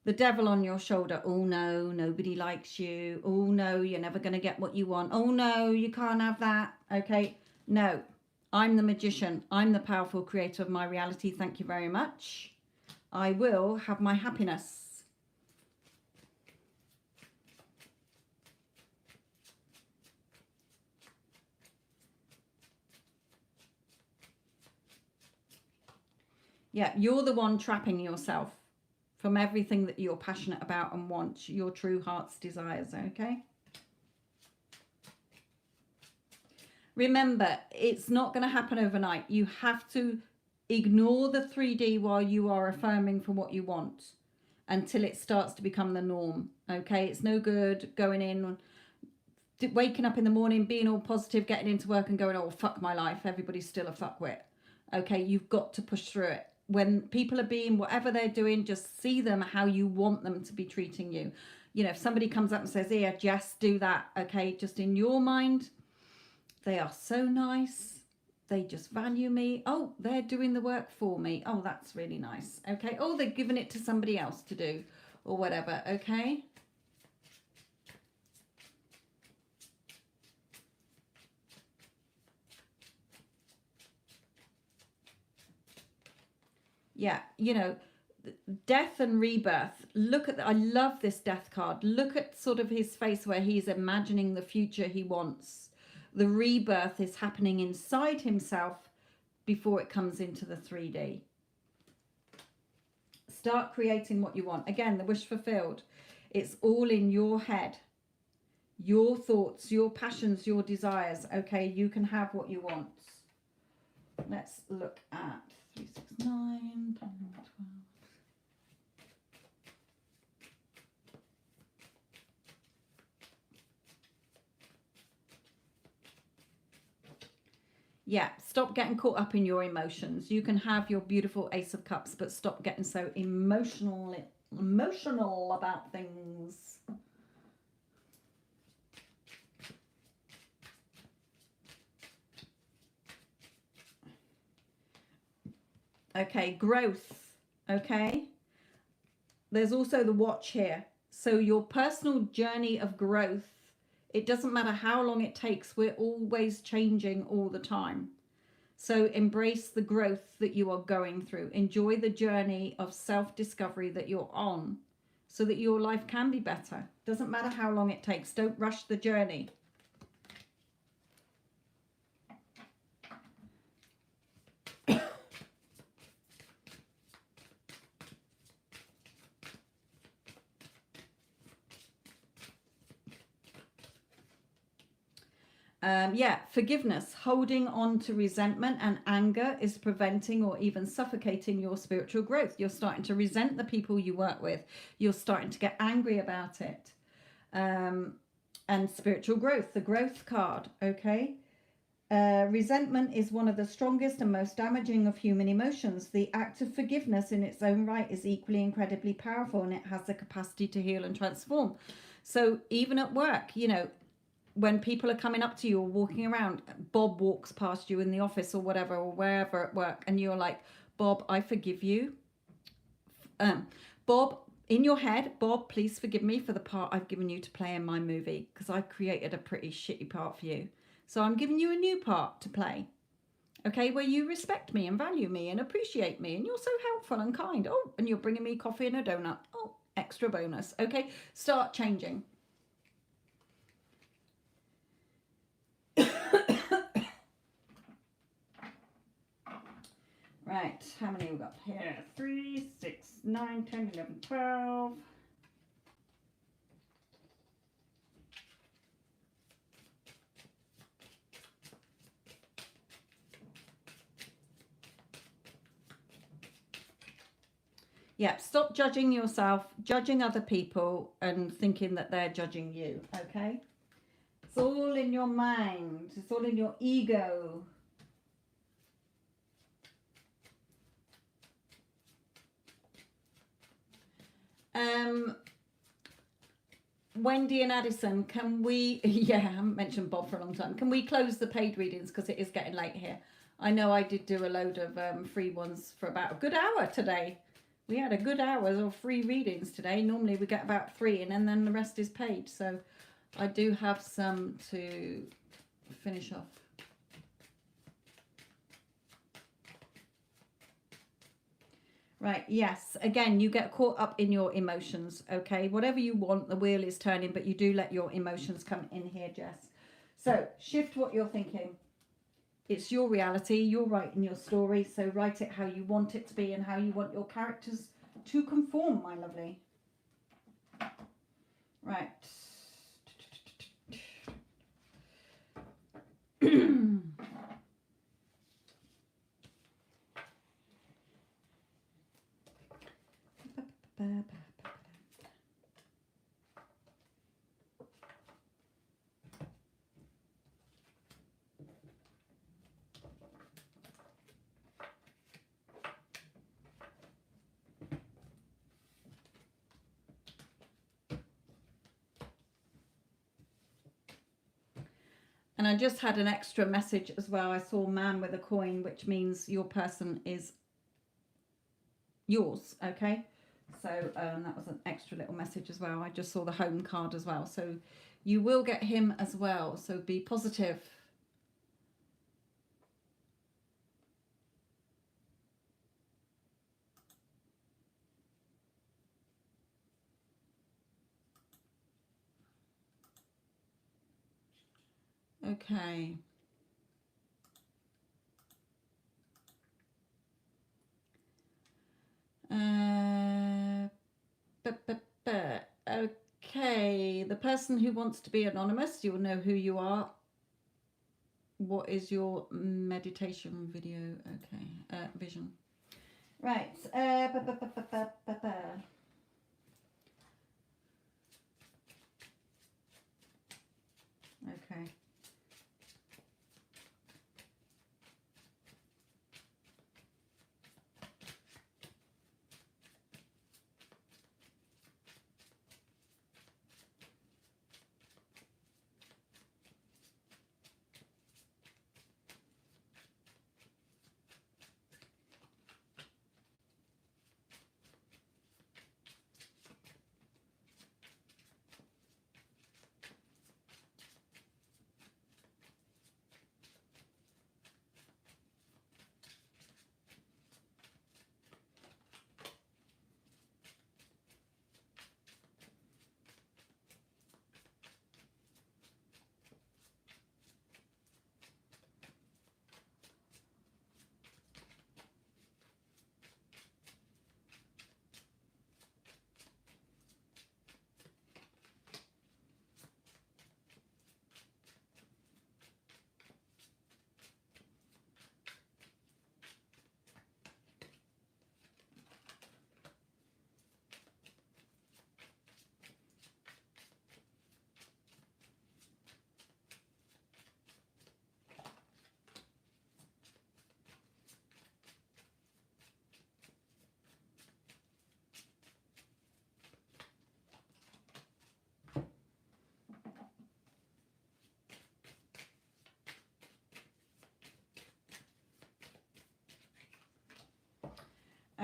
The devil on your shoulder. Oh no, nobody likes you. Oh no, you're never going to get what you want. Oh no, you can't have that. Okay, no. I'm the magician. I'm the powerful creator of my reality. Thank you very much. I will have my happiness. Yeah, you're the one trapping yourself from everything that you're passionate about and want, your true heart's desires, okay? Remember, it's not going to happen overnight. You have to ignore the 3D while you are affirming for what you want until it starts to become the norm, okay? It's no good going in, waking up in the morning, being all positive, getting into work and going, oh, fuck my life. Everybody's still a fuckwit. Okay, you've got to push through it. When people are being whatever they're doing, just see them how you want them to be treating you. You know, if somebody comes up and says, yeah, just do that, okay, just in your mind, they are so nice. They just value me. Oh, they're doing the work for me. Oh, that's really nice. Okay. Oh, they're giving it to somebody else to do or whatever. Okay. Yeah, you know, death and rebirth. Look at, I love this death card. Look at sort of his face where he's imagining the future he wants. The rebirth is happening inside himself before it comes into the 3D. Start creating what you want. Again, the wish fulfilled. It's all in your head. Your thoughts, your passions, your desires. Okay, you can have what you want. Let's look at 369, 12. Yeah, stop getting caught up in your emotions. You can have your beautiful Ace of Cups, but stop getting so emotionally emotional about things. Okay, growth. Okay. There's also the watch here. So your personal journey of growth, it doesn't matter how long it takes. We're always changing all the time. So embrace the growth that you are going through. Enjoy the journey of self-discovery that you're on so that your life can be better. Doesn't matter how long it takes. Don't rush the journey. Yeah, forgiveness. Holding on to resentment and anger is preventing or even suffocating your spiritual growth. You're starting to resent the people you work with. You're starting to get angry about it. And spiritual growth, the growth card, okay? Resentment is one of the strongest and most damaging of human emotions. The act of forgiveness in its own right is equally incredibly powerful, and it has the capacity to heal and transform. So even at work, you know, when people are coming up to you or walking around, Bob walks past you in the office or whatever, or wherever at work, and you're like, Bob, I forgive you. Bob, in your head, Bob, please forgive me for the part I've given you to play in my movie, because I created a pretty shitty part for you. So I'm giving you a new part to play. Okay, where you respect me and value me and appreciate me, and you're so helpful and kind. Oh, and you're bringing me coffee and a donut. Oh, extra bonus. Okay, start changing. Right, how many we got here? 3, 6, 9, 10, 11, 12. Yeah, stop judging yourself, judging other people, and thinking that they're judging you, okay? It's all in your mind. It's all in your ego. Wendy and Addison, can we, yeah, I haven't mentioned Bob for a long time. Can we close the paid readings because it is getting late here? I know I did do a load of free ones for about a good hour today. We had a good hour of free readings today. Normally we get about 3 and then the rest is paid. So I do have some to finish off. Right, yes. Again, you get caught up in your emotions, okay? Whatever you want, the wheel is turning, but you do let your emotions come in here, Jess. So shift what you're thinking. It's your reality. You're writing your story, so write it how you want it to be and how you want your characters to conform, my lovely. Right. And I just had an extra message as well. I saw man with a coin, which means your person is yours, okay? So that was an extra little message as well. I just saw the home card as well. So you will get him as well. So be positive. Okay. Okay. The person who wants to be anonymous, you'll know who you are. What is your meditation video? Okay. Vision. Right. Okay.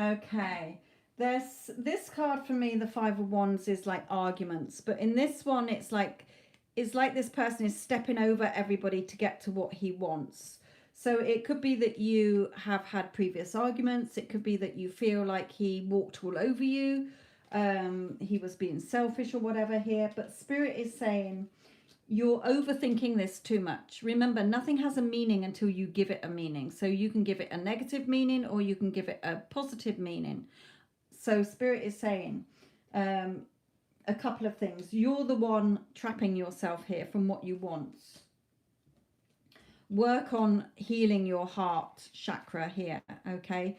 Okay. There's this card for me, the Five of Wands, is like arguments, but in this one it's like this person is stepping over everybody to get to what he wants. So it could be that you have had previous arguments. It could be that you feel like he walked all over you. He was being selfish or whatever here. But Spirit is saying you're overthinking this too much. Remember, nothing has a meaning until you give it a meaning. So you can give it a negative meaning or you can give it a positive meaning. So Spirit is saying a couple of things. You're the one trapping yourself here from what you want. Work on healing your heart chakra here, okay?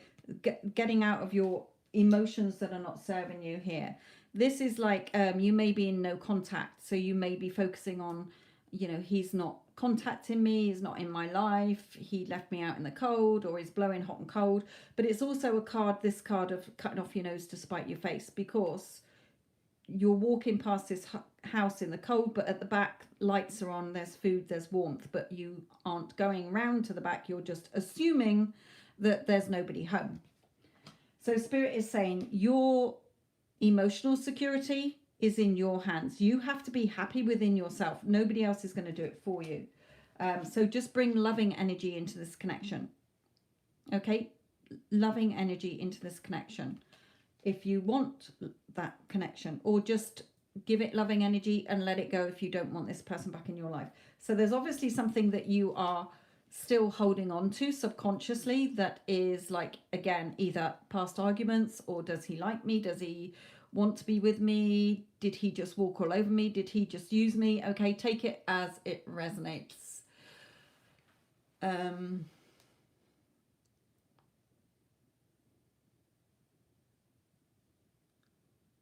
Getting out of your emotions that are not serving you here. This is like you may be in no contact, so you may be focusing on, you know, he's not contacting me, he's not in my life, he left me out in the cold, or he's blowing hot and cold. But it's also a card, this card of cutting off your nose to spite your face, because you're walking past this house in the cold, but at the back lights are on, there's food, there's warmth, but you aren't going round to the back, you're just assuming that there's nobody home. So Spirit is saying your emotional security is in your hands. You have to be happy within yourself. Nobody else is going to do it for you. So just bring loving energy into this connection. Okay, loving energy into this connection if you want that connection, or just give it loving energy and let it go if you don't want this person back in your life. So there's obviously something that you are still holding on to subconsciously that is like, again, either past arguments, or does he like me, does he want to be with me, did he just walk all over me, did he just use me? Okay, take it as it resonates.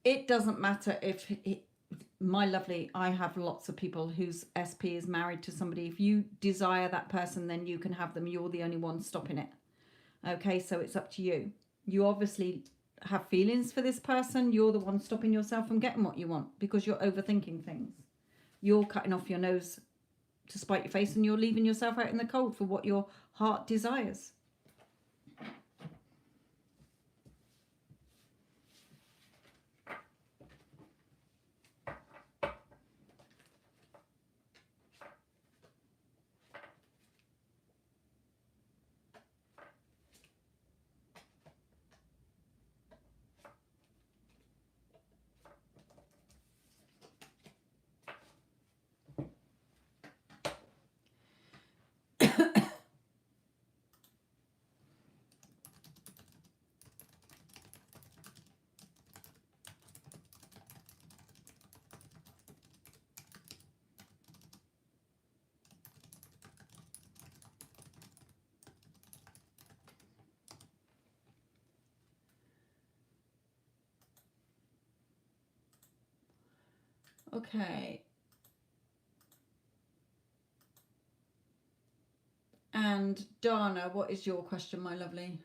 It doesn't matter if my lovely, I have lots of people whose SP is married to somebody. If you desire that person, then you can have them. You're the only one stopping it. Okay, so it's up to you. You obviously have feelings for this person. You're the one stopping yourself from getting what you want because you're overthinking things. You're cutting off your nose to spite your face, and you're leaving yourself out in the cold for what your heart desires. Okay. And Dana, what is your question, my lovely?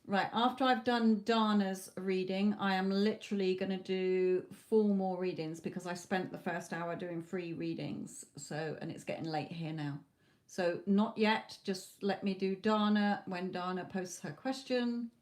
Right, after I've done Dana's reading, I am literally going to do 4 more readings because I spent the first hour doing free readings. So, and it's getting late here now. So not yet, just let me do Dana when Dana posts her question.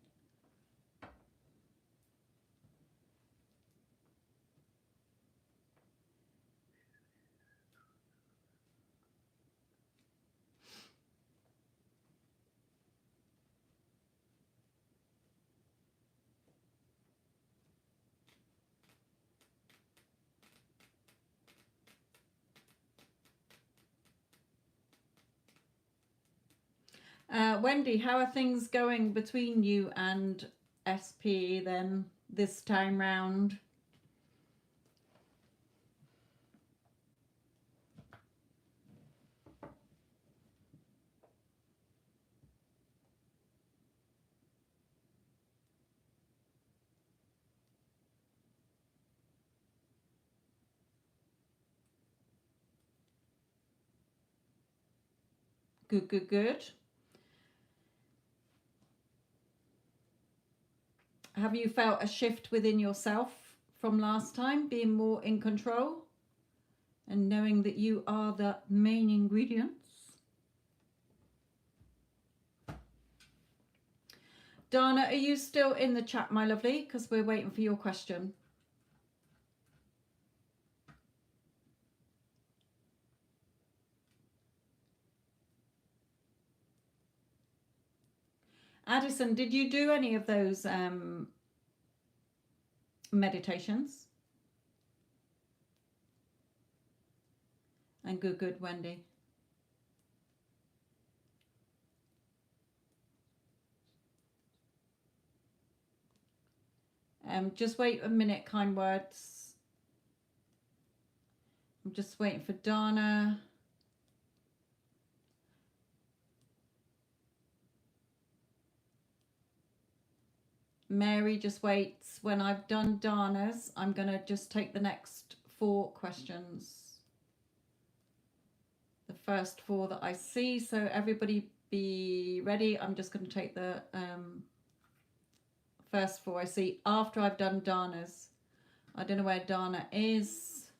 Wendy, how are things going between you and SP then this time round? Good, good, good. Have you felt a shift within yourself from last time, being more in control? and knowing that you are the main ingredients. Dana, are you still in the chat, my lovely? Because we're waiting for your question. Addison, did you do any of those meditations? And good, Wendy. Just wait a minute, kind words. I'm just waiting for Dana. Mary just waits. When I've done Dana's, I'm going to just take the next 4 questions. The first 4 that I see. So everybody be ready. I'm just going to take the first 4 I see after I've done Dana's. I don't know where Dana is.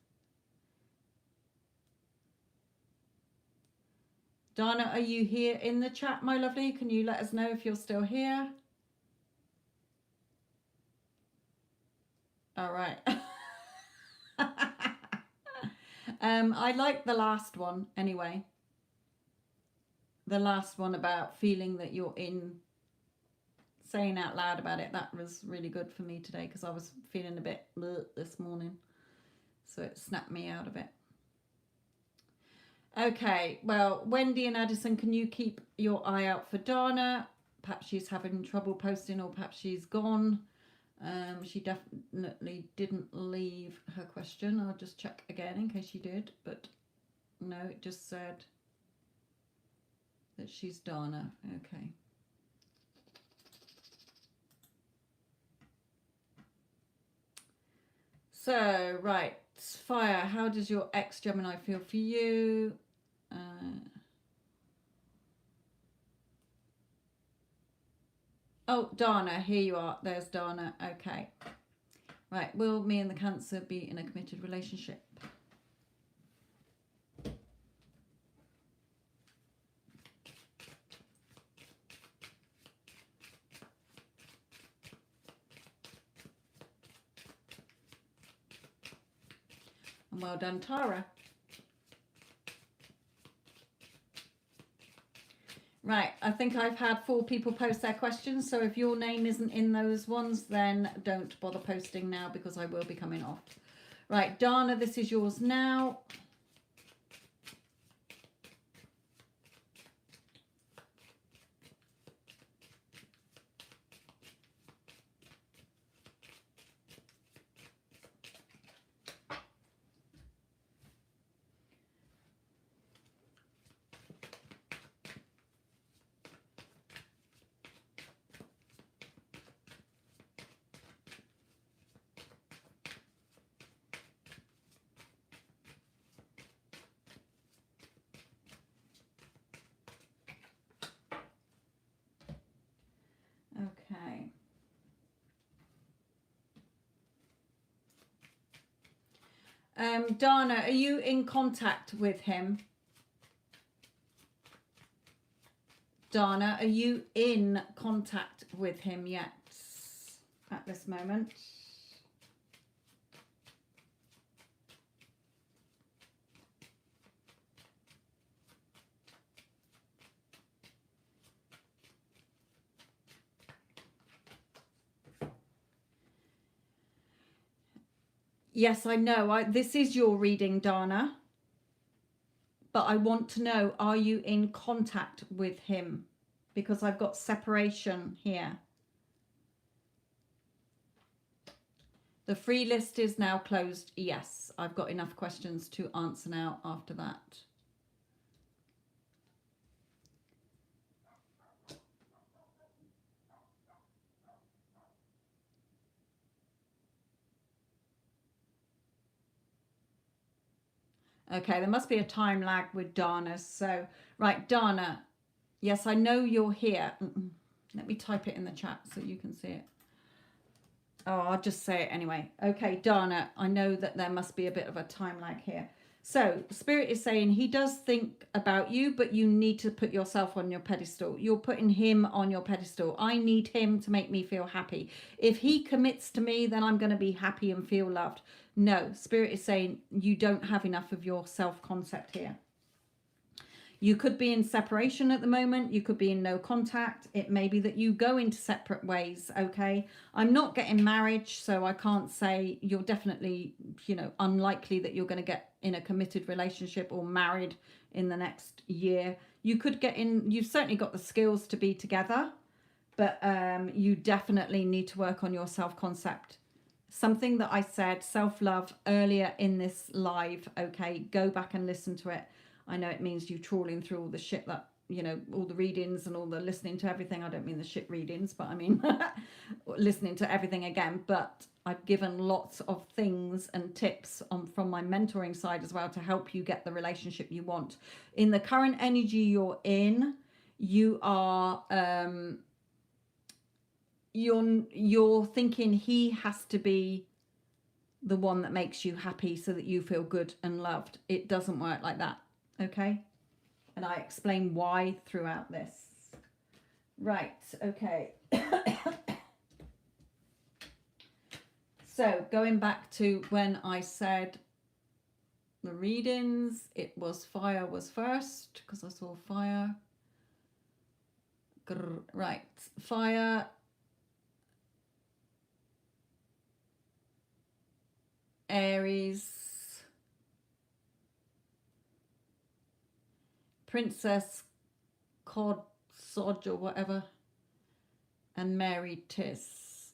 Dana, are you here in the chat, my lovely? Can you let us know if you're still here? All right. I like the last one anyway. The last one about feeling that you're in, saying out loud about it. That was really good for me today because I was feeling a bit bleh this morning. So it snapped me out of it. Okay, well, Wendy and Addison, can you keep your eye out for Dana? Perhaps she's having trouble posting, or perhaps she's gone. She definitely didn't leave her question. I'll just check again in case she did, but no, it just said that she's Dana. Okay. So, right, fire. How does your ex-Gemini feel for you? Oh, Dana, here you are. There's Dana. Okay. Right, will me and the Cancer be in a committed relationship? And well done, Tara. Right, I think I've had 4 people post their questions, so if your name isn't in those ones, then don't bother posting now because I will be coming off. Right, Dana, this is yours now. Okay. Dana, are you in contact with him? Dana, are you in contact with him yet at this moment? Yes, I know. This is your reading, Dana. But I want to know, are you in contact with him? Because I've got separation here. The free list is now closed. Yes, I've got enough questions to answer now after that. Okay, there must be a time lag with Dana. So, right, Dana. Yes, I know you're here. Let me type it in the chat so you can see it. Oh, I'll just say it anyway. Okay, Dana, I know that there must be a bit of a time lag here. So Spirit is saying he does think about you, but you need to put yourself on your pedestal. You're putting him on your pedestal. I need him to make me feel happy. If he commits to me, then I'm going to be happy and feel loved. No, Spirit is saying you don't have enough of your self-concept here. You could be in separation at the moment. You could be in no contact. It may be that you go into separate ways, okay? I'm not getting marriage, so I can't say you're definitely, you know, unlikely that you're going to get in a committed relationship or married in the next year. You could get in, you've certainly got the skills to be together, but you definitely need to work on your self-concept. Something that I said, self-love, earlier in this live, okay? Go back and listen to it. I know it means you trawling through all the shit that, you know, all the readings and all the listening to everything. I don't mean the shit readings, but I mean listening to everything again. But I've given lots of things and tips from my mentoring side as well to help you get the relationship you want. In the current energy you're in, you are you're thinking he has to be the one that makes you happy so that you feel good and loved. It doesn't work like that. Okay, and I explain why throughout this. Right, okay. So going back to when I said the readings, it was fire was first because I saw fire. Right, fire. Aries. Princess Cod Sodge or whatever, and Mary Tiss,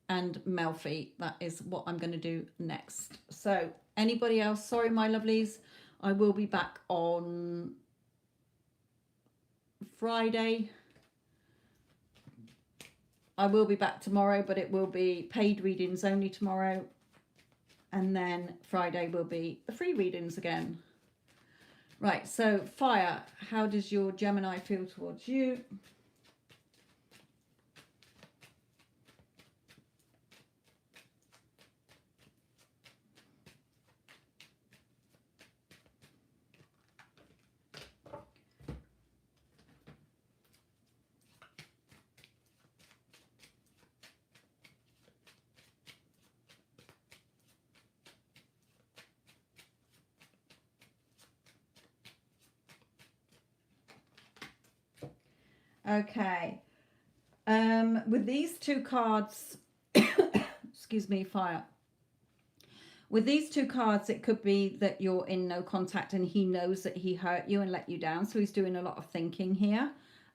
and Melfi. That is what I'm going to do next. So anybody else? Sorry, my lovelies. I will be back on Friday. I will be back tomorrow, but it will be paid readings only tomorrow. And then Friday will be the free readings again. Right, so fire, how does your Gemini feel towards you? Okay, with these two cards, excuse me, fire. With these two cards, it could be that you're in no contact and he knows that he hurt you and let you down. So he's doing a lot of thinking here.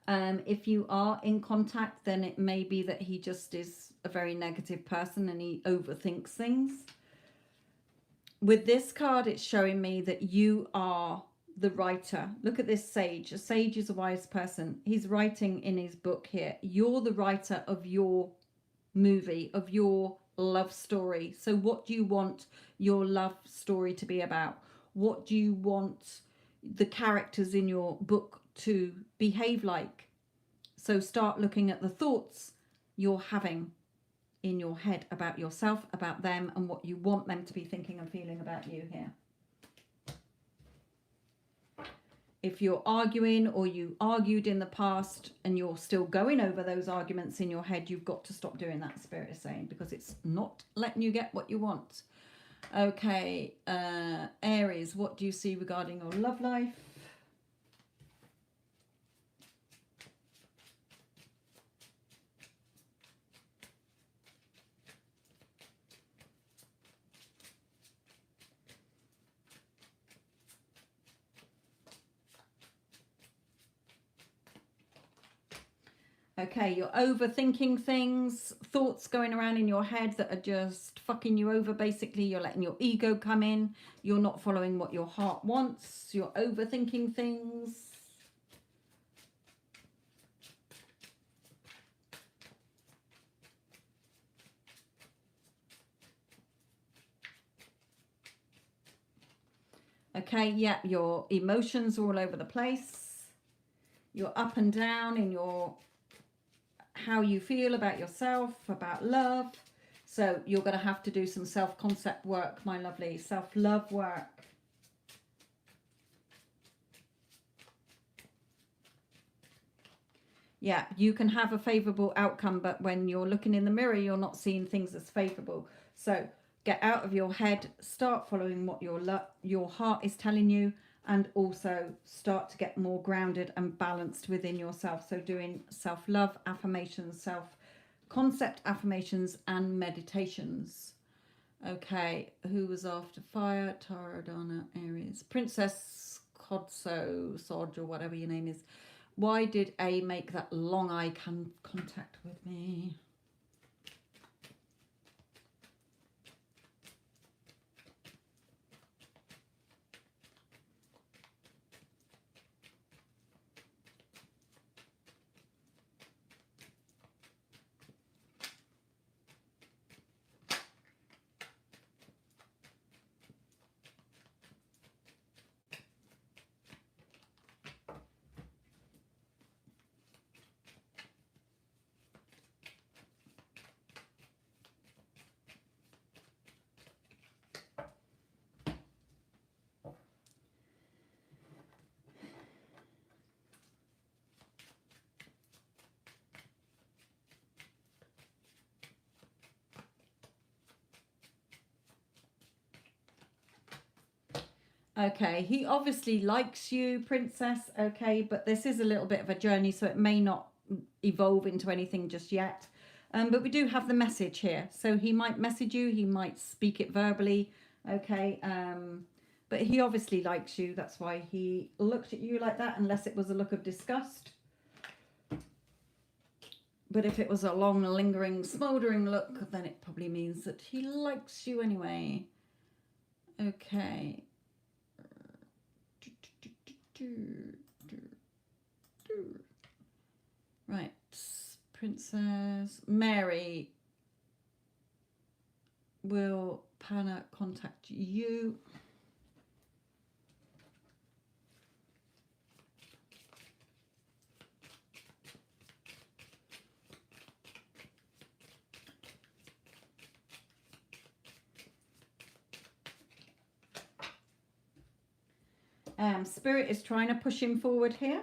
If you are in contact, then it may be that he just is a very negative person and he overthinks things. With this card, it's showing me that you are the writer. Look at this sage. A sage is a wise person. He's writing in his book here. You're the writer of your movie, of your love story. So what do you want your love story to be about? What do you want the characters in your book to behave like? So start looking at the thoughts you're having in your head about yourself, about them, and what you want them to be thinking and feeling about you here. If you're arguing or you argued in the past and you're still going over those arguments in your head, you've got to stop doing that, Spirit is saying, because it's not letting you get what you want. Okay, Aries, what do you see regarding your love life? Okay, you're overthinking things, thoughts going around in your head that are just fucking you over, basically. You're letting your ego come in. You're not following what your heart wants. You're overthinking things. Okay, yeah, your emotions are all over the place. You're up and down in your how you feel about yourself, about love. So you're going to have to do some self-concept work, my lovely, self-love work. Yeah, you can have a favorable outcome, but when you're looking in the mirror, you're not seeing things as favorable. So get out of your head, start following what your heart is telling you, and also start to get more grounded and balanced within yourself. So doing self-love affirmations, self-concept affirmations, and meditations. Okay, who was after fire? Tara, Donna, Aries. Princess Codso, Sodge, or whatever your name is. Why did A make that long eye contact with me? Okay, he obviously likes you, Princess, okay, but this is a little bit of a journey, so it may not evolve into anything just yet. But we do have the message here. So he might message you, he might speak it verbally, okay, but he obviously likes you. That's why he looked at you like that, unless it was a look of disgust. But if it was a long, lingering, smouldering look, then it probably means that he likes you anyway. Okay. Right, Princess Mary will Panna contact you. Spirit is trying to push him forward here.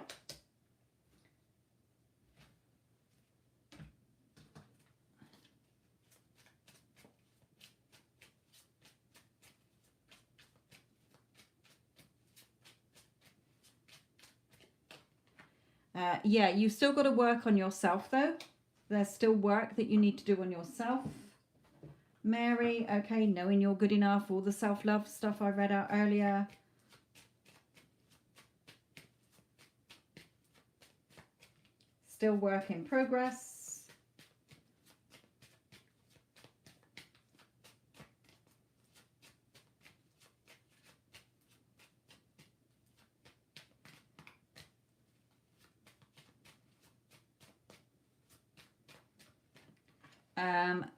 Yeah, you've still got to work on yourself though. There's still work that you need to do on yourself. Mary, okay, knowing you're good enough, all the self-love stuff I read out earlier. Still work in progress.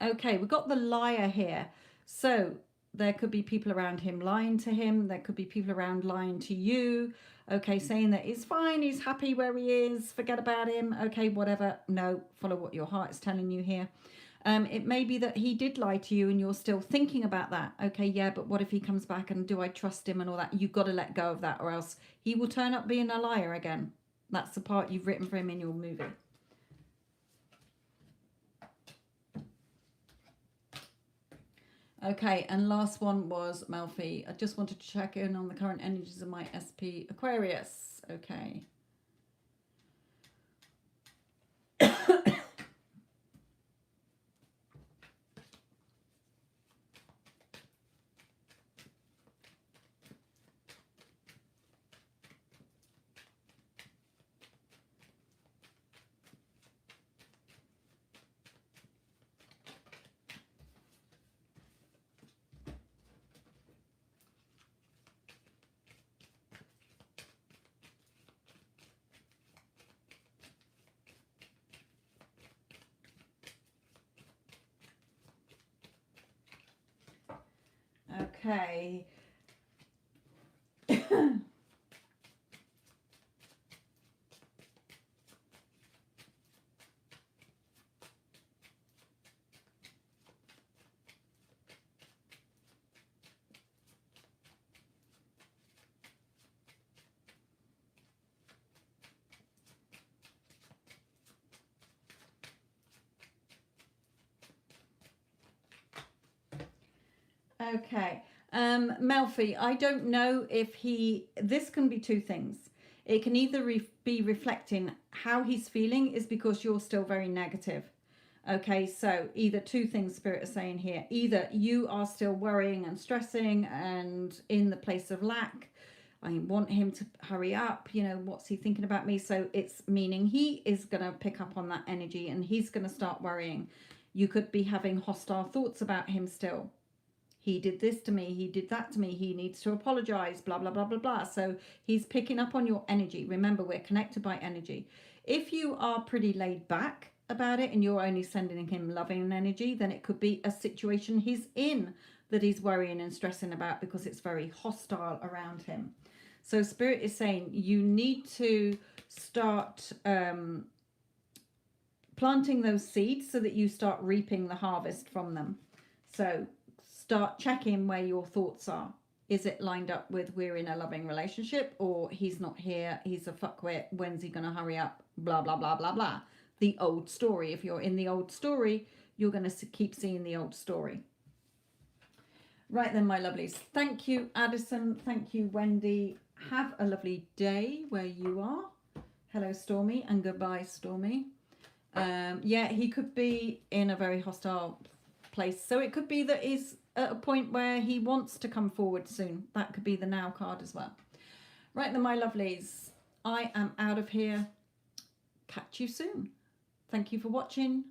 Okay, we've got the liar here. So there could be people around him lying to him. There could be people around lying to you. Okay, saying that he's fine, he's happy where he is, forget about him. Okay, whatever. No, follow what your heart is telling you here. It may be that he did lie to you and you're still thinking about that. Okay, yeah, but what if he comes back and do I trust him and all that? You've got to let go of that or else he will turn up being a liar again. That's the part you've written for him in your movie. Okay, and last one was Melfi. I just wanted to check in on the current energies of my SP Aquarius. Okay. Okay. Okay. Melfi, I don't know if this can be two things. It can either be reflecting how he's feeling is because you're still very negative. Okay, so either two things Spirit is saying here. Either you are still worrying and stressing and in the place of lack. I want him to hurry up. You know, what's he thinking about me? So it's meaning he is going to pick up on that energy and he's going to start worrying. You could be having hostile thoughts about him still. He did this to me, he did that to me, he needs to apologize, blah, blah, blah, blah, blah. So he's picking up on your energy. Remember, we're connected by energy. If you are pretty laid back about it and you're only sending him loving energy, then it could be a situation he's in that he's worrying and stressing about because it's very hostile around him. So Spirit is saying you need to start planting those seeds so that you start reaping the harvest from them. So start checking where your thoughts are. Is it lined up with we're in a loving relationship, or he's not here, he's a fuckwit, when's he going to hurry up, blah, blah, blah, blah, blah. The old story. If you're in the old story, you're going to keep seeing the old story. Right then, my lovelies. Thank you, Addison. Thank you, Wendy. Have a lovely day where you are. Hello, Stormy, and goodbye, Stormy. Yeah, he could be in a very hostile place. So it could be that he's at a point where he wants to come forward soon. That could be the now card as well. Right then, my lovelies. I am out of here. Catch you soon. Thank you for watching.